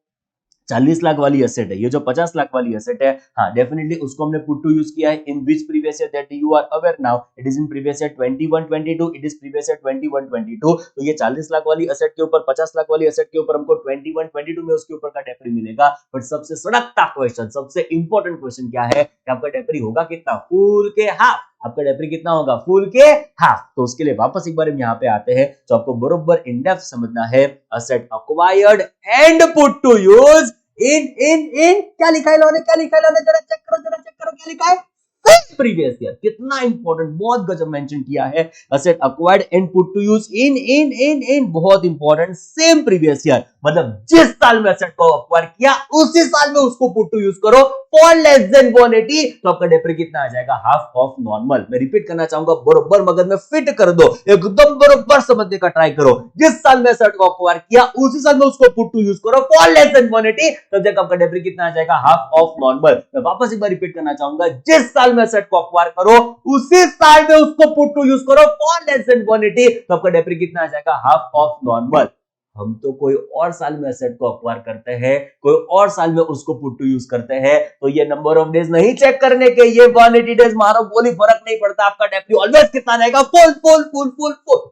Speaker 1: 40 लाख वाली एसेट है, ये जो 50 लाख वाली एसेट है, हाँ डेफिनेटली उसको हमने पुट टू यूज किया है in which previous year that you are aware now, it is in previous year 21-22, it is previous year 21-22। तो ये 40 लाख वाली एसेट के ऊपर, 50 लाख वाली एसेट के ऊपर हमको 21-22 में उसके ऊपर का डेप्री मिलेगा। बट सबसे सड़कता क्वेश्चन, सबसे इंपॉर्टेंट क्वेश्चन क्या है कि आपका डेप्री होगा कितना? फुल के हाफ। आपका डेप्री कितना होगा? फुल के हाफ। तो उसके लिए वापस एक बार हम यहाँ पे आते हैं, तो आपको बरोबर इन डेप्थ समझना है asset acquired and put to use in क्या लिखा है इन्होंने, क्या लिखा है इन्होंने, जरा चेक करो क्या लिखा है? Previous year. कितना इंपॉर्टेंट, बहुत गजब मेंशन किया है, asset acquired and put to use in बहुत इंपॉर्टेंट, सेम प्रीवियस ईयर, मतलब जिस साल में असेट को अक्वायर किया उसी साल में उसको पुट टू यूज करो फॉर लेस देन 180, तो आपका डेप्री कितना आ जाएगा? Half of normal. मैं रिपीट करना चाहूंगा, बरोबर मगज में फिट कर दो, एकदम बरोबर समझने का ट्राई करो। जिस साल में असेट को अक्वायर किया उसी साल में उसको पुट टू यूज करो फॉर लेस देन 180, तब जाकर आपका डेप्री कितना आ जाएगा? Half of normal. मैं वापस एक बार रिपीट करना चाहूंगा, जिस साल में असेट को अक्वायर करो उसी साल में उसको पुट टू यूज करो फॉर लेस देन 180, तो आपका डेप्री कितना आ जाएगा? Half of normal. हम तो कोई और साल में एसेट को अक्वायर करते हैं, कोई और साल में उसको पुट टू यूज करते हैं, तो ये नंबर ऑफ डेज नहीं चेक करने के, ये 180 डेज मारो बोली फर्क नहीं पड़ता, आपका डेप्री ऑलवेज कितना रहेगा? Full full full full full.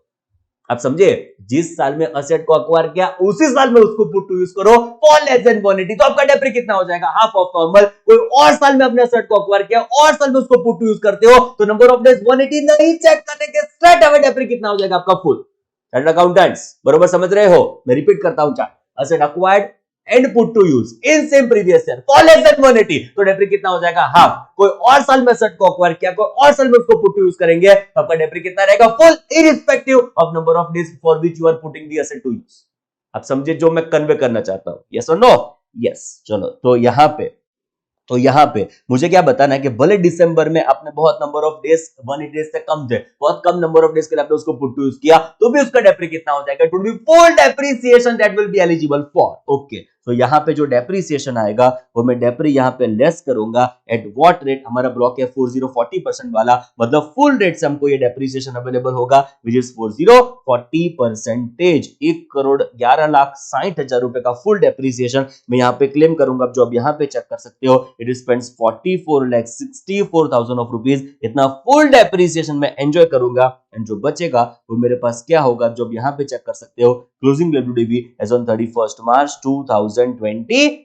Speaker 1: आप समझे? जिस साल में असेट को अक्वायर किया उसी साल में उसको पुट टू यूज करो फॉर लेस देन 180, तो आपका डेप्री कितना हो जाएगा? Half of normal. कोई और साल में अपने असेट को अक्वायर किया और साल में उसको पुट टू यूज करते हो, तो नंबर ऑफ डेज 180 नहीं चेक करने के, स्ट्रेट अवे डेप्री कितना हो जाएगा आपका? फुल। अकाउंटेंट्स बरोबर समझ रहे हो? मैं रिपीट करता हूं, chart asset acquired and put to use in same previous year for less than 180, तो डेप्री कितना हो जाएगा? हाफ। कोई और साल में असेट को अक्वायर किया, कोई और साल में उसको पुट टू यूज करेंगे, तो आपका डेप्री कितना रहेगा? Full, irrespective of number of days for which you are putting the asset to use. आप समझे जो मैं कन्वे करना चाहता हूं? यस और नो? यस। चलो तो यहां पे तो यहाँ पे मुझे क्या बताना है कि भले दिसंबर में आपने बहुत नंबर ऑफ डेज 180 डेज से कम थे, बहुत कम नंबर ऑफ डेज के लिए आपने उसको पुट टू यूज किया, तो भी उसका डेप्री कितना हो जाएगा, it would be full depreciation that will be eligible for. Okay, तो यहाँ पे जो डेप्रीसिएशन आएगा वो मैं डेप्री यहाँ पे लेस करूंगा एट व्हाट रेट, हमारा ब्लॉक है 40-40% वाला, मतलब फुल रेट से हमको ये डेप्रीसिएशन अवेलेबल होगा विच इज 40-40%। 1,11,60,000 रुपए का फुल डेप्रीसिएशन मैं यहाँ पे क्लेम करूंगा। जो आप यहाँ पे चेक कर सकते हो, इट स्पेंड्स 44,64,000 ऑफ रुपीज, इतना फुल डेप्रीसिएशन मैं एंजॉय करूंगा। एंड जो बचेगा वो मेरे पास क्या होगा, जो आप यहाँ पे चेक कर सकते हो, क्लोजिंग डब्ल्यूडीवी एज ऑन 31 मार्च 2022,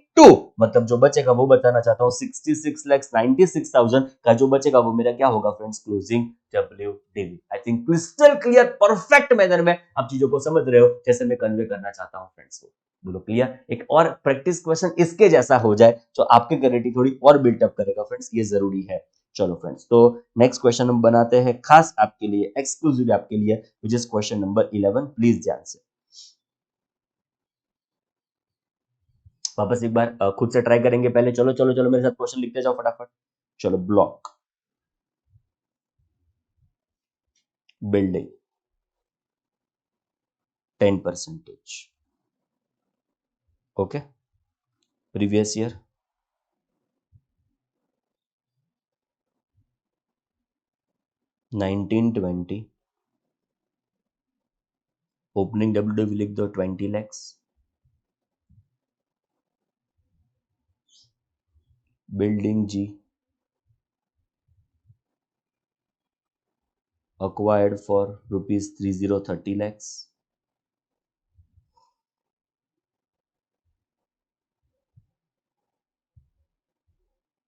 Speaker 1: मतलब जो बचेगा वो बताना चाहता हूँ 66,96,000 का जो बचेगा वो मेरा क्या होगा friends, closing WDV. I think crystal clear perfect manner में आप चीजों को समझ रहे हो जैसे मैं कन्वे करना चाहता हूँ फ्रेंड्स को। बोलो क्लियर। एक और प्रैक्टिस क्वेश्चन इसके जैसा हो जाए जो आपके क्लैरिटी थोड़ी और बिल्टअप करेगा फ्रेंड्स, ये जरूरी है। चलो फ्रेंड्स, तो नेक्स्ट क्वेश्चन हम बनाते हैं खास आपके लिए, एक्सक्लूसिव आपके लिए, which is question number 11। Please ध्यान से वापस एक बार खुद से ट्राई करेंगे पहले। चलो चलो चलो मेरे साथ क्वेश्चन लिखते जाओ फटाफट। चलो, block, building 10%, okay, previous year 1920, opening W लिख दो 20 lakhs, building G acquired for rupees 30 lakhs,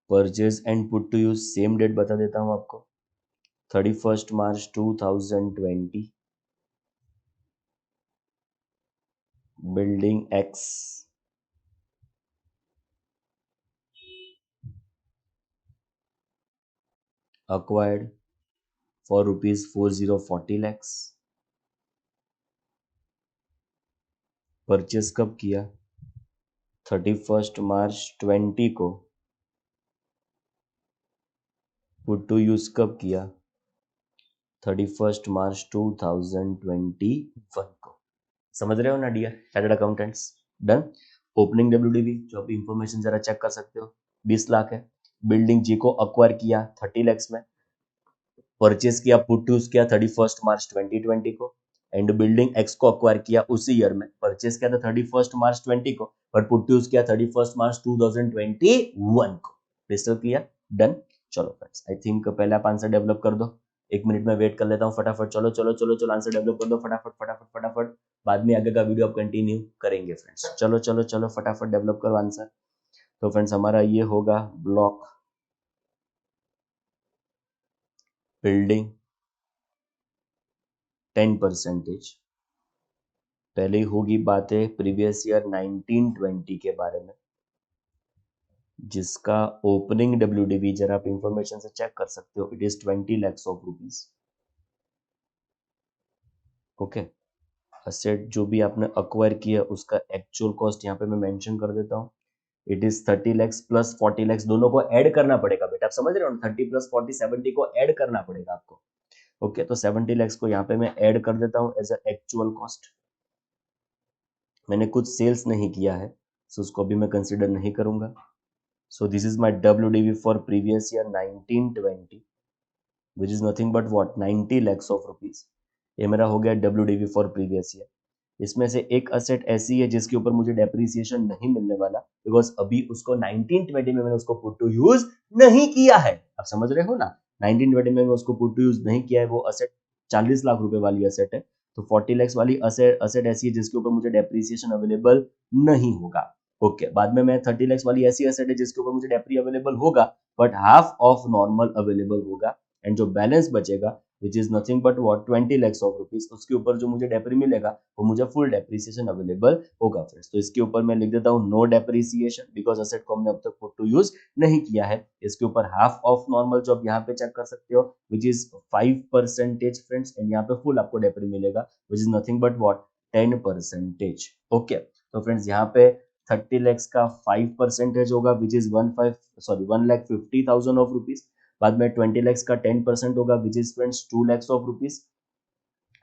Speaker 1: purchase and put to use same date बता देता हूं आपको, 31 March 2020, building X acquired for rupees 40 lakhs, purchase कब किया, 31 मार्च 20 को, पुट टू यूज कब किया, 31 मार्च 2021 को। समझ रहे हो ना dear chartered accountants. Done. Opening WDV जो आप इंफॉर्मेशन जरा चेक कर सकते हो 20 लाख है, बिल्डिंग जी को अक्वायर किया 30 लैक्स में, परचेज किया पुट टू यूज किया 31 मार्च 2020 को, एंड बिल्डिंग एक्स को अक्वायर किया उसी ईयर में, परचेज किया था 31 मार्च 20 को, पर पुट टू यूज किया 31 मार्च 2021 को। Crystal clear. डन। चलो फ्रेंड्स, आई थिंक पहले आप आंसर डेवलप कर दो, 1 मिनट में वेट कर लेता हूँ फटाफट। चलो चलो चलो चलो आंसर डेवलप कर दो फटाफट फटाफट फटाफट, बाद में आगे का वीडियो आप कंटिन्यू करेंगे फ्रेंड्स। चलो चलो चलो फटाफट डेवलप करो आंसर। तो फ्रेंड्स हमारा ये होगा ब्लॉक, बिल्डिंग 10%। पहले ही होगी बातें प्रीवियस ईयर 1920 के बारे में, जिसका ओपनिंग डब्ल्यूडीवी जरा आप इंफॉर्मेशन से चेक कर सकते हो, it is 20 lakhs of rupees. Okay, asset जो भी आपने अक्वायर किया उसका एक्चुअल कॉस्ट यहाँ पे मैं मेंशन कर देता हूँ, it is 30 lakhs plus 40 lakhs, दोनों को ऐड करना पड़ेगा बेटा, आप समझ रहे हो, 30 प्लस 40 70 को ऐड करना पड़ेगा आपको। ओके, तो 70 lakhs को यहाँ पे मैं ऐड कर देता हूँ एज अ एक्चुअल कॉस्ट। मैंने कुछ सेल्स नहीं किया है, सो उसको भी मैं कंसिडर नहीं करूंगा। So this is my WDV for previous year 1920, which is nothing but what 90 lakhs of rupees। ये मेरा हो गया WDV for previous year। इसमें से एक असेट ऐसी है जिसके ऊपर मुझे डेप्रिसिएशन नहीं मिलने वाला, बिकॉज अभी उसको 1920 में मैंने उसको पुट टू यूज नहीं किया है। आप समझ रहे हो ना, 1920 में उसको पुट टू यूज नहीं किया है, वो असेट 40 लाख रुपए वाली असेट है। तो 40 lakhs वाली असेट ऐसी है जिसके ऊपर मुझे डेप्रिसिएशन अवेलेबल नहीं होगा। ओके, बाद में मैं 30 lakhs वाली ऐसी एसेट है जिसके ऊपर मुझे डेप्री अवेलेबल होगा, but half of normal available होगा, एंड जो बैलेंस बचेगा विच is nothing but what 20 lakhs of rupees, उसके ऊपर जो मुझे डेप्री मिलेगा वो मुझे फुल डेप्रिसिएशन अवेलेबल होगा फ्रेंड्स। तो इसके ऊपर मैं लिख देता हूँ नो डेप्रिसिएशन, बिकॉज असेट को हमने अब तक पुट टू यूज नहीं किया है। इसके ऊपर हाफ ऑफ नॉर्मल जो आप यहाँ पे चेक कर सकते हो विच इज 5% फ्रेंड्स, एंड यहाँ पे फुल आपको डेप्री मिलेगा विच is nothing but what 10%। Okay, तो फ्रेंड्स यहाँ पे 30 lakhs का 5% होगा विच इज 1,50,000 ऑफ रुपीज। बाद में 20 lakhs का 10% होगा विच is friends 2 lakhs of rupees.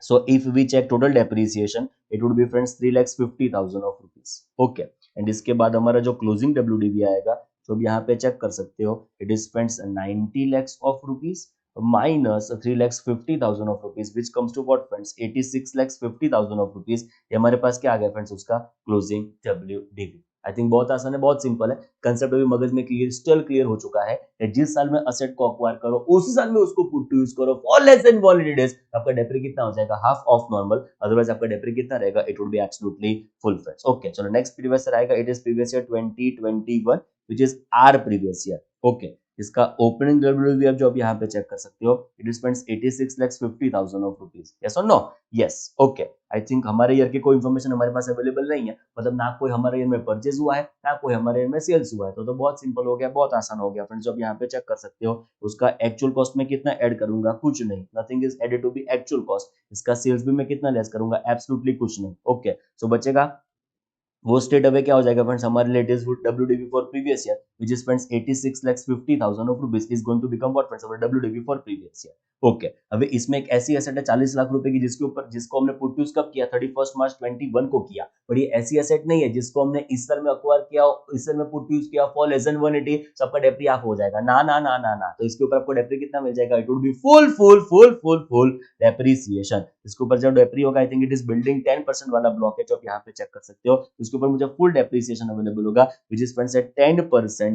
Speaker 1: So if we check total depreciation, it would be friends 3,50,000 of rupees. Okay. And इसके बाद हमारा जो closing WDV आएगा, तो अब यहाँ पे चेक कर सकते हो, it is friends 90 lakhs of rupees minus 3,50,000 of rupees, which comes to what friends 86,50,000 of rupees। ये हमारे पास क्या आ गया फ्रेंड्स उसका closing WDV। आई थिंक बहुत आसान है, बहुत सिंपल है, कंसेप्ट अभी मगज में क्लियर हो चुका है कि जिस साल में असेट को अक्वायर करो उसी साल में उसको पुट टू यूज करो फॉर लेस देन 180 डेज, आपका डेप्री कितना हो जाएगा हाफ ऑफ नॉर्मल, अदरवाइज आपका डेप्री कितना रहेगा, it would be absolutely full friends. Okay चलो नेक्स्ट प्रीवियस ईयर आएगा, it is previous year 2021 which is our previous year. Okay इसका ओपनिंग डब्ल्यूडीवी आप जो आप यहाँ पे चेक कर सकते हो, it is friends 86,50,000 of rupees. Yes और no? Yes. Okay I think हमारे ईयर की कोई इन्फॉर्मेशन हमारे पास अवेलेबल नहीं है, मतलब ना कोई हमारे ईयर में परचेज हुआ है ना कोई हमारे ईयर में सेल्स हुआ है, तो बहुत सिंपल हो गया, बहुत आसान हो गया फ्रेंड्स। जो आप यहाँ पे चेक कर सकते हो उसका एक्चुअल कॉस्ट में कितना ऐड करूंगा, कुछ नहीं, nothing is added to be actual cost. इसका सेल्स भी मैं कितना लेस करूंगा, एब्सोल्युटली कुछ नहीं। ओके सो बचेगा वो स्टेट अवे क्या हो जाएगा फ्रेंड्स, हमारे latest WDV for previous year which is friends 86,50,000 of rupees is going to become what friends our WDV for previous year. Okay अभी इसमें एक ऐसी एसेट है 40 लाख रुपए की जिसको हमने पुट यूज कब किया, 31 मार्च 21 को किया, पर ये ऐसी एसेट नहीं है जिसको हमने इस साल में अक्वायर किया, इस साल में पुट यूज किया फॉर लेस देन 180, सबका डेप्री ऑफ हो जाएगा, ना ना ना ना ना। तो इसके ऊपर आपको डेप्री कितना मिल जाएगा, it would be full full full full full depreciation. इसके ऊपर जब डेप्री होगा, I think it is building 10% वाला ब्लॉक है जो आप यहाँ पे चेक कर सकते हो, इसके ऊपर मुझे फुल डेप्रीसिएशन अवेलेबल होगा व्हिच इज फ्रेंड्स एट 10%।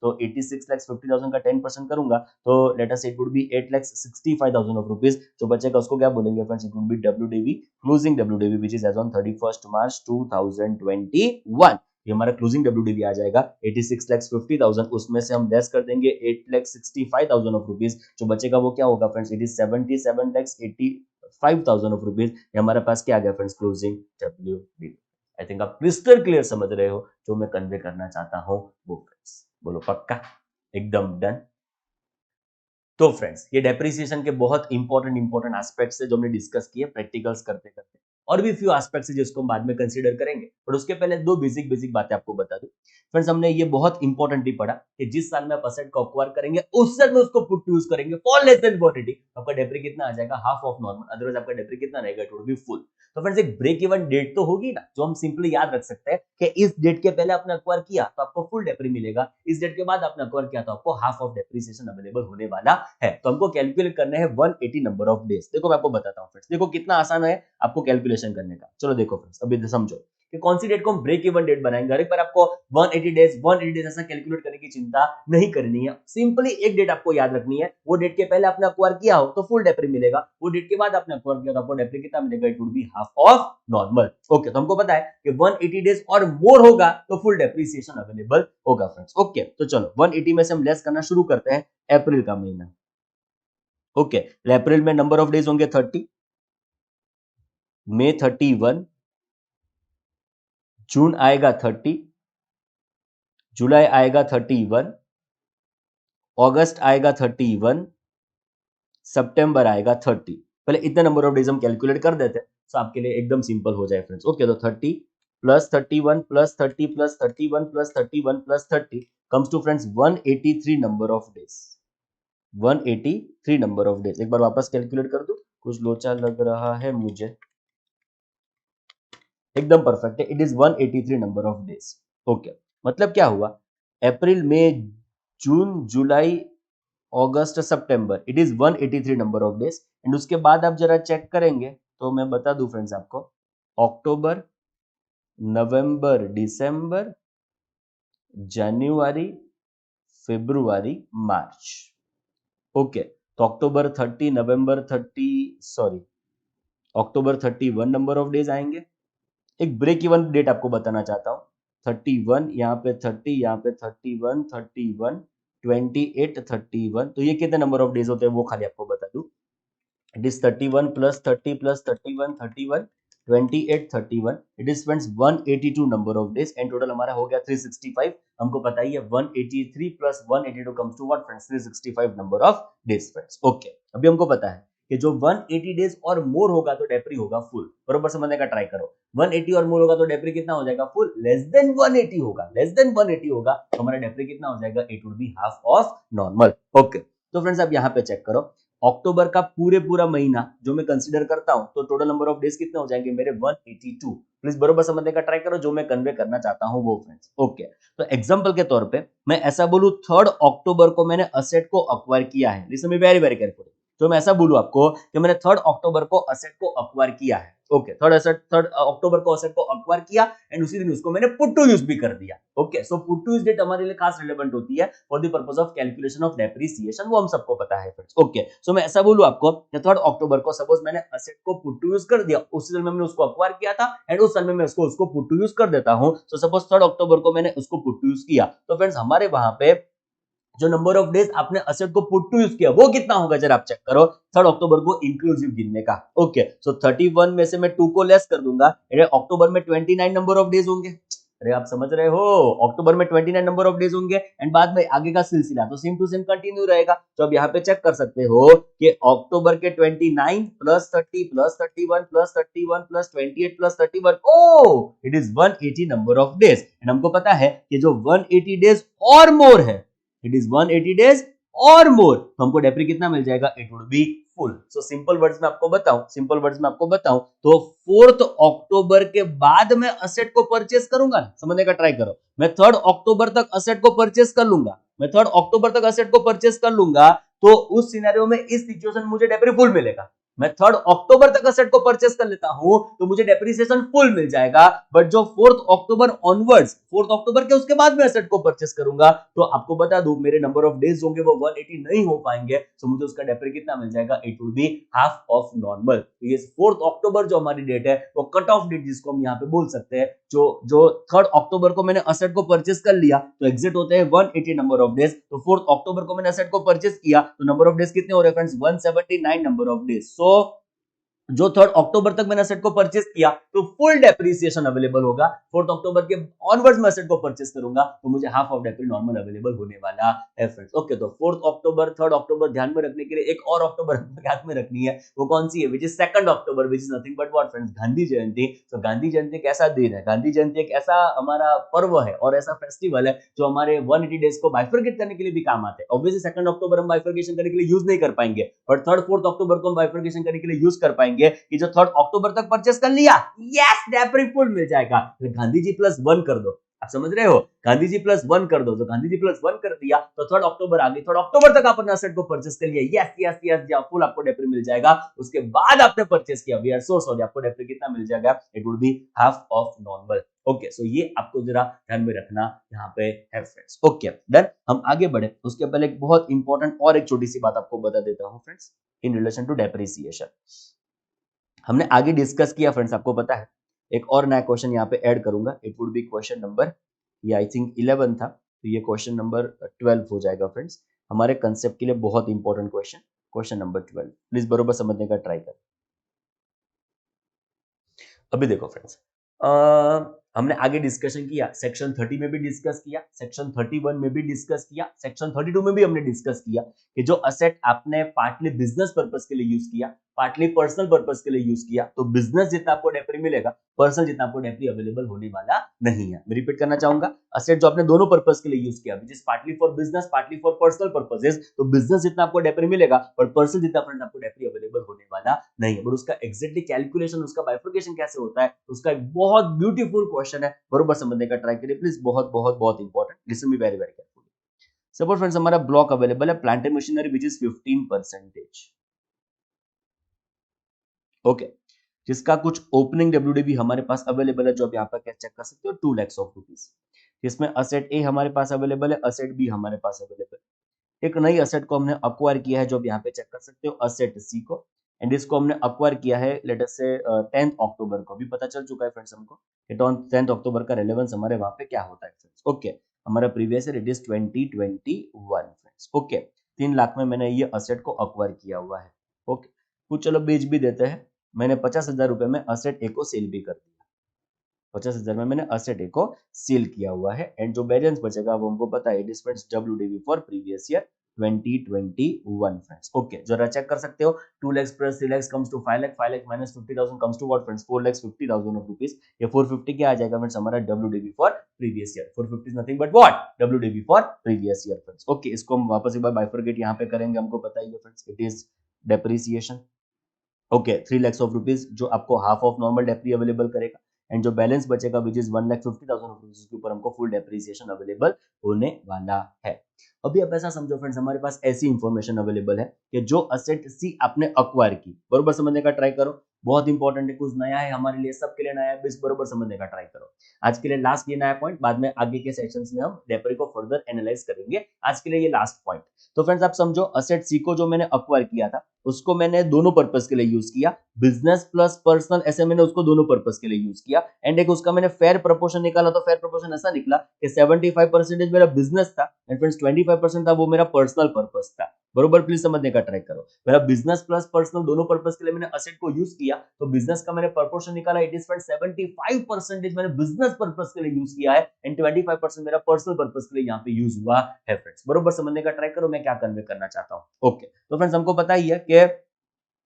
Speaker 1: तो 86,50,000 का 10% करूंगा तो let us it would be 8,65,000 of rupees. जो बचेगा उसको क्या बोलेंगे friends, it would be WDV closing WDV which is as on 31 March 2021। ये हमारा क्लोजिंग WDV आ जाएगा 86,50,000, उसमें से हम लेस कर देंगे 8,65,000 ऑफ रुपीस। जो बचेगा वो क्या होगा friends, it is 77,85,000 of rupees. ये हमारे पास क्या आ गया friends, closing WDV। I think आप क्रिस्टल क्लियर समझ रहे हो जो मैं कन्वे करना चाहता हूं वो फ्रेंड्स, बोलो पक्का, एकदम डन। तो फ्रेंड्स ये डेप्रिसिएशन के बहुत इंपॉर्टेंट एस्पेक्ट्स है जो हमने डिस्कस किए प्रैक्टिकल्स करते करते, और भी फ्यू एस्पेक्ट्स है जिसको हम बाद में कंसीडर करेंगे, पर उसके पहले दो बेसिक बातें आपको बता दूं फ्रेंड्स। हमने ये बहुत इंपॉर्टेंटली पढ़ा कि जिस साल में आप असेट को अक्वायर करेंगे उस साल में उसको पुट टू यूज करेंगे फॉर लेस देन 180, आपका डेप्री कितना आ जाएगा, हाफ ऑफ नॉर्मल, अदरवाइज आपका डेप्री कितना रहेगा, इट वुड बी फुल। तो फ्रेंड्स एक ब्रेक इवन डेट तो होगी ना, जो हम सिंपली याद रख सकते हैं कि इस डेट के पहले आपने अक्वायर किया तो आपको फुल डेप्री मिलेगा, इस डेट के बाद आपने अक्वायर किया तो आपको हाफ ऑफ डेप्रिसिएशन अवेलेबल होने वाला है। तो हमको कैलकुलेट करना है 180 नंबर ऑफ डेज। देखो मैं आपको बताता हूं फ्रेंड्स, देखो कितना आसान है आपको कैलकुलेशन करने का। चलो देखो फ्रेंड्स अभी समझो कि कौन सी डेट को हम ब्रेक इवन डेट बनाएंगे। हर एक बार आपको 180 डेज ऐसा कैलकुलेट करने की चिंता नहीं करनी है, सिंपली एक डेट आपको याद रखनी है, वो डेट के पहले आपने अक्वायर किया हो तो फुल डेप्री मिलेगा, वो डेट के बाद आपने अक्वायर किया तो आपको डेप्री कितना मिलेगा, it would be half of normal. Okay तो हमको पता है कि 180 डेज और मोर होगा तो फुल डेप्रिसिएशन अवेलेबल होगा फ्रेंड्स। ओके तो चलो 180 में से हम लेस करना शुरू करते हैं अप्रैल का महीना। ओके अप्रैल में नंबर ऑफ डेज होंगे 30, मई 31, जून आएगा 30, जुलाई आएगा 31, अगस्त आएगा 31, सितंबर आएगा 30। पहले इतने नंबर ऑफ डेज हम कैलकुलेट कर देते हैं तो आपके लिए एकदम सिंपल हो जाए फ्रेंड्स। ओके तो 30 plus 31 plus 30 plus 31 plus 31 plus 30 comes to friends 183 number of days, 183 number of days. एक बार वापस कैलकुलेट कर दो, कुछ लोचा लग रहा है मुझे, एकदम परफेक्ट है, it is 183 number of days. Okay मतलब क्या हुआ, अप्रैल मई जून जुलाई अगस्त सितंबर, it is 183 number of days. And उसके बाद आप जरा चेक करेंगे तो मैं बता दूं फ्रेंड्स आपको, अक्टूबर नवंबर दिसंबर जनवरी फरवरी मार्च। ओके तो अक्टूबर 30 नवंबर 30 sorry October 31 number of days आएंगे। एक ब्रेक इवन डेट आपको बताना चाहता हूं, 31 यहाँ पे 30, यहाँ पे 31 31 28 31, तो ये कितने नंबर ऑफ डेज होते हैं वो खाली आपको बता दूं, it is 31 plus 30 plus 31 31 28 31, it is friends 182 number of days. And total हमारा हो गया 365। हमको पता ही है 183 plus 182 comes to what friends, 365 number of days friends. Okay अभी हमको पता है कि जो 180 डेज और मोर होगा तो डेप्री होगा फुल। बरोबर समझने का ट्राई करो। 180 और मोर होगा तो डेप्री कितना हो जाएगा? फुल। लेस देन 180 होगा, लेस देन 180 होगा तो हमारा डेप्री कितना हो जाएगा? It would be half of normal. Okay, तो फ्रेंड्स अब यहाँ पे चेक करो, अक्टूबर का पूरा महीना जो मैं कंसीडर करता हूं तो टोटल नंबर ऑफ डेज कितने हो जाएंगे मेरे? 182। प्लीज बरोबर समझने का ट्राई करो जो मैं कन्वे करना चाहता हूं वो फ्रेंड्स। ओके, तो एग्जांपल के तौर पे मैं ऐसा बोलूं 3 अक्टूबर को मैंने असेट को अक्वायर किया है। Listen me very very carefully. तो मैं ऐसा बोलूं आपको कि मैंने 3 अक्टूबर को असेट को अक्वायर किया है। ओके, 3 अक्टूबर को असेट को अक्वायर किया एंड उसी दिन उसको मैंने पुट टू यूज भी कर दिया। Okay, so put to use date हमारे लिए खास रिलेवेंट होती है for the purpose of calculation of depreciation, वो हम सबको पता है फ्रेंड्स। ओके, सो मैं ऐसा बोलूं आपको कि 3 अक्टूबर को सपोज मैंने असेट को पुट टू यूज कर दिया, उसी दिन में मैंने उसको अक्वायर किया था एंड उस समय मैं उसको पुट टू यूज कर देता हूं। सो सपोज 3 अक्टूबर को मैंने उसको पुट टू यूज किया तो फ्रेंड्स हमारे वहां पे जो नंबर ऑफ डेज आपने असेट को पुट टू यूज किया वो कितना होगा जरा आप चेक करो 3 अक्टूबर को इंक्लूसिव गिनने का। ओके, सो 31 में से मैं 2 को लेस कर दूंगा, अक्टूबर में 29 नंबर ऑफ डेज होंगे। अरे आप समझ रहे हो, अक्टूबर में 29 नंबर ऑफ डेज होंगे एंड बाद में आगे का सिलसिला तो सेम टू सेम कंटिन्यू रहेगा। तो अब यहाँ पे चेक कर सकते हो कि अक्टूबर के 29 plus 30 plus 31 plus 31 plus 28 plus 31, oh it is 180 number of days and हमको पता है कि जो 180 डेज और मोर है, इट इज 180 डेज और मोर, तो हमको डेप्री कितना मिल जाएगा? It would be full. So simple words में आपको बताऊं तो 4 अक्टूबर के बाद मैं असेट को परचेस करूंगा। समझने का ट्राई करो, मैं 3 अक्टूबर तक असेट को परचेस कर लूंगा, मैं 3 अक्टूबर तक असेट को परचेस कर लूंगा तो उस सिनेरियो में इस सिचुएशन में मुझे डेप्री फुल मिलेगा। मैं 3 अक्टूबर तक असेट को परचेस कर लेता हूं तो मुझे डेप्रिसिएशन फुल मिल जाएगा। बट जो 4 अक्टूबर ऑनवर्ड्स, 4 अक्टूबर के उसके बाद में असेट को परचेस करूंगा तो आपको बता दूं मेरे नंबर ऑफ डेज होंगे वो 180 नहीं हो पाएंगे, तो मुझे उसका डेप्री कितना मिल जाएगा? It will be half of normal. तो ये 4 अक्टूबर जो हमारी डेट है वो कट ऑफ डेट जिसको हम यहाँ पे बोल सकते हैं। जो 3 अक्टूबर को मैंने असेट को परचेस कर लिया तो एग्जिट होते हैं 180 नंबर ऑफ डेज। तो 4 अक्टूबर को मैंने असेट को परचेस किया तो नंबर ऑफ डेज कितने हो रहे हैं friends? 179 number of days. So जो 3 अक्टूबर तक मैंने असेट को परचेस किया तो फुल डेप्रिसिएशन अवेलेबल होगा। 4 अक्टूबर के ऑनवर्ड्स में असेट को परचेस करूंगा तो मुझे हाफ ऑफ डेप्री नॉर्मल अवेलेबल होने वाला है फ्रेंड्स। ओके, तो 4 अक्टूबर 3 अक्टूबर ध्यान में रखने के लिए एक और अक्टूबर याद में रखनी है, वो कौन सी है? Which is 2 October, which is nothing but what friends? Gandhi Jayanti. तो गांधी जयंती एक ऐसा दिन है, गांधी जयंती एक ऐसा हमारा पर्व है और ऐसा फेस्टिवल है जो हमारे 180 डेज को बाइफरकेट करने के लिए भी काम आते हैं। ऑब्वियसली 2 अक्टूबर हम बाइफरकेशन करने के लिए यूज नहीं कर पाएंगे, बट 3rd 4th अक्टूबर को हम बाइफरकेशन करने के लिए यूज कर पाएंगे कि जो 3rd अक्टूबर तक परचेस कर लिया, यस डेप्री फुल मिल जाएगा। तो गांधी जी प्लस 1 कर दो, आप समझ रहे हो? गांधी जी प्लस 1 कर दो, तो गांधी जी प्लस 1 कर दिया तो 3rd अक्टूबर आ गई, 3rd अक्टूबर तक आपने असेट को परचेस कर लिया, यस यस यस या फुल आपको डेप्री मिल जाएगा। उसके बाद आपने परचेस किया, वी आर सो सॉरी, आपको डेप्री कितना मिल जाएगा? It would be half of normal. Okay, so ये आपको जरा ध्यान में रखना यहाँ पे है फ्रेंड्स। ओके, देन हम आगे बढ़े उसके पहले एक बहुत इंपॉर्टेंट और एक छोटी सी बात आपको बता देता हूँ friends in relation to depreciation. हमने आगे डिस्कस किया फ्रेंड्स, आपको पता है एक और नया क्वेश्चन यहाँ पे ऐड करूंगा, it would B question number, ये आई थिंक 11 था तो ये क्वेश्चन नंबर 12 हो जाएगा फ्रेंड्स। हमारे कंसेप्ट के लिए बहुत important question, question number 12, please बरोबर समझने का ट्राई कर। अभी देखो फ्रेंड्स, हमने आगे डिस्कशन किया, सेक्शन 30 में भी डिस्कस किया, सेक्शन 31 में भी डिस्कस किया, सेक्शन 32 में भी हमने डिस्कस किया कि जो असेट आपने पार्टली बिजनेस पर्पस के लिए यूज किया, पार्टली पर्सनल पर्पस के लिए यूज किया, तो बिजनेस जितना आपको डेप्री मिलेगा, पर्सनल जितना आपको डेप्री अवेलेबल होने वाला नहीं है। मैं रिपीट करना चाहूंगा, असेट जो आपने दोनों पर्पस के लिए यूज किया, which is partly for business partly for personal purposes, तो बिजनेस जितना आपको डेप्री मिलेगा पर पर्सनल जितना फ्रेंड आपको डेप्री अवेलेबल होने वाला नहीं है। पर उसका एग्जैक्टली कैलकुलेशन, उसका बाइफर्केशन कैसे होता है, उसका एक बहुत ब्यूटीफुल क्वेश्चन है, बरोबर समझने का ट्राई करिए प्लीज, बहुत बहुत बहुत important, listen me very very carefully. Suppose friends हमारा ब्लॉक अवेलेबल है plant and machinery which is 15%, okay, जिसका कुछ ओपनिंग डब्ल्यूडीवी हमारे पास अवेलेबल है जो आप यहाँ पर चेक कर सकते हो 2 लाख ऑफ रुपीज, जिसमें असेट ए हमारे पास अवेलेबल है, असेट बी हमारे पास अवेलेबल है। एक नई असेट को हमने अक्वायर किया है जो आप यहाँ पे चेक कर सकते हो, असेट सी को, एंड इसको हमने अक्वायर किया है लेट अस से 10th अक्टूबर को। अभी पता चल चुका है फ्रेंड्स हमको कि 10th अक्टूबर का रेलेवेंस हमारे वहां पे क्या होता है फ्रेंड्स। ओके, हमारा previous year it is 2021 friends. Okay, 3 lakh में मैंने ये असेट को अक्वायर किया हुआ है। ओके, कुछ चलो बेच भी देते हैं, मैंने 50,000 रुपए में असेट ए को सेल भी कर दिया, 50,000 में मैंने असेट को सेल किया हुआ है एंड जो बैलेंस बचेगा वो हमको पता है, it is friends WDV for previous year 2021 friends. Okay, जरा चेक कर सकते हो 2 lakhs plus 3 lakhs comes to 5 lakh, 5 lakh minus 50,000 comes to what friends, 4 lakhs 50,000 of rupees। ये 450 क्या आ जाएगा फ्रेंड्स, हमारा WDV for previous year. 450 is nothing but what, WDV for previous year friends. Okay, इसको हम वापस एक बार बाइफरकेट यहाँ पे करेंगे, हमको पता ही है friends, it is depreciation. Okay, 3 lakhs of rupees जो आपको हाफ ऑफ नॉर्मल डेप्री अवेलेबल करेगा, एंड जो बैलेंस बचेगा विच इज 1,50,000 ऑफ रुपीज, उसके ऊपर हमको फुल डेप्रिसिएशन अवेलेबल होने वाला है। अभी आप ऐसा समझो फ्रेंड्स, हमारे पास ऐसी इंफॉर्मेशन अवेलेबल है कि जो असेट सी आपने अक्वायर की, बरोबर समझने का ट्राई करो, बहुत इंपॉर्टेंट है, कुछ नया है हमारे लिए, सबके लिए नया है, बस बरोबर समझने का ट्राई करो। आज के लिए लास्ट ये नया पॉइंट, बाद में आगे के सेशंस में हम डेप्री को फर्दर एनालाइज करेंगे, आज के लिए ये लास्ट पॉइंट। तो फ्रेंड्स आप समझो, असेट सी को जो मैंने अक्वायर किया था, उसको मैंने दोनों पर्पस के लिए यूज किया, बिजनेस प्लस पर्सनल, ऐसे मैंने उसको दोनों पर्पस के लिए यूज किया, एंड एक उसका मैंने फेयर प्रोपोर्शन निकाला, तो फेयर प्रोपोर्शन ऐसा निकला कि 75% मेरा बिजनेस था एंड फ्रेंड्स 25% था वो मेरा पर्सनल पर्पस था। बरोबर, प्लीज समझने का ट्राई करो, मेरा बिजनेस प्लस पर्सनल दोनों पर्पस के लिए मैंने असेट को यूज किया, तो बिजनेस का मैंने प्रोपोर्शन निकाला, इट इज 75% मैंने बिजनेस पर्पस के लिए यूज किया है एंड 25% मेरा पर्सनल पर्पस के लिए यहाँ पे यूज हुआ है फ्रेंड्स। बरोबर समझने का ट्राई करो मैं क्या कन्वे करना चाहता हूँ। ओके, तो फ्रेंड्स हमको पता ही है कि ये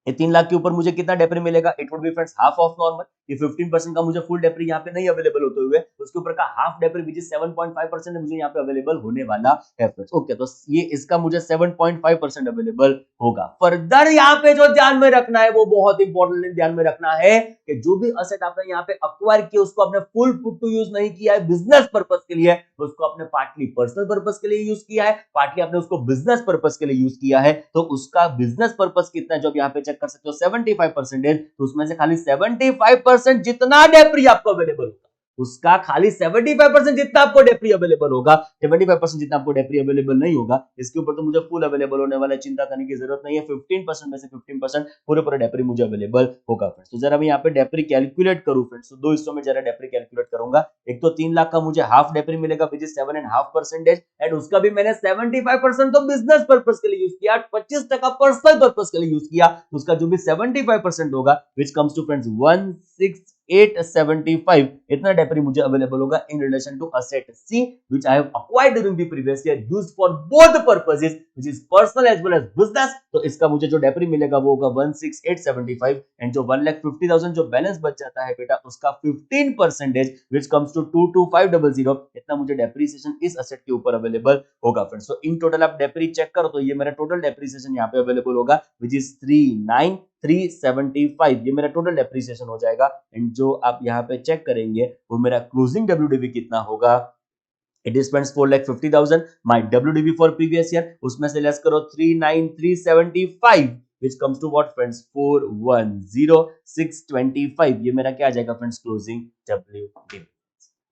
Speaker 1: 3 लाख के ऊपर मुझे कितना डेप्री मिलेगा, it would be friends half of normal. ये 15% का मुझे फुल डेप्री यहाँ पे नहीं अवेलेबल होते हुए उसके ऊपर का हाफ डेप्री विच इज 7.5% मुझे यहाँ पे अवेलेबल होने वाला है फ्रेंड्स। ओके, तो ये इसका मुझे 7.5% अवेलेबल होगा। फर्दर यहाँ पे जो ध्यान में रखना है वो बहुत इंपॉर्टेंट ध्यान में रखना है कि जो भी असेट आपने यहाँ पे अक्वायर किया उसको आपने फुल पुट टू यूज नहीं किया है बिजनेस पर्पस के लिए, उसको आपने पार्टली पर्सनल पर्पस के लिए यूज किया है, पार्टली आपने उसको बिजनेस पर्पस के लिए यूज किया है, तो उसका बिजनेस पर्पस कितना है जो आप यहाँ पे चेक कर सकते हो 75%, तो उसमें से खाली 75% जितना डेप्री आपको अवेलेबल होगा, उसका खाली 75% जितना आपको डेप्री अवेलेबल होगा, 75% जितना आपको डेप्री अवेलेबल नहीं होगा, इसके ऊपर तो मुझे फुल अवेलेबल होने वाला है, चिंता करने की जरूरत नहीं है। 15% में से 15% पूरे डेप्री मुझे अवेलेबल होगा फ्रेंड्स। तो जरा मैं यहाँ पे डेप्री कैलकुलेट करूं फ्रेंड्स, तो दो हिस्सों में जरा डेप्री कैलकुलेट करूंगा। एक तो 3 लाख का मुझे हाफ डेप्री मिलेगा विच इज 7.5%, एंड उसका भी मैंने 75% तो बिजनेस पर्पस के लिए यूज किया, 25% पर्सनल पर्पस के लिए यूज किया, उसका जो भी 75% होगा विच कम्स टू फ्रेंड्स 16875, इतना डेप्री मुझे अवेलेबल होगा in relation to asset C which I have acquired during the previous year used for both purposes which is personal as well as business। तो इसका मुझे जो डेप्री मिलेगा वो होगा 16875, एंड जो 1,50,000 जो बैलेंस बच जाता है बेटा उसका 15% which comes to 22500, इतना मुझे डेप्रीसिएशन इस असेट के ऊपर अवेलेबल होगा फ्रेंड्स। तो इन टोटल आप डेप्री चेक करो तो ये मेरा टोटल डेप्रीसिएशन यहाँ पे अवेलेबल होगा which is 39,375, ये मेरा टोटल डेप्रीसिएशन हो जाएगा। एंड जो आप यहाँ पे चेक करेंगे वो मेरा क्लोजिंग WDV कितना होगा, it is friends 4,50,000, my WDV for previous year, उसमें से लेस करो 39,375 which comes to what friends 410,625, ये मेरा क्या आ जाएगा friends closing WDV।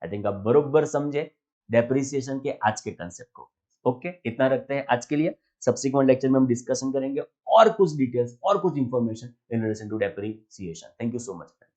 Speaker 1: I think आप बरोबर समझे डेप्रिसिएशन के आज के कंसेप्ट को। ओके, इतना रखते हैं आज के लिए, सब्सिक्वेंट लेक्चर में हम डिस्कशन करेंगे और कुछ डिटेल्स और कुछ information in relation to depreciation. Thank you so much.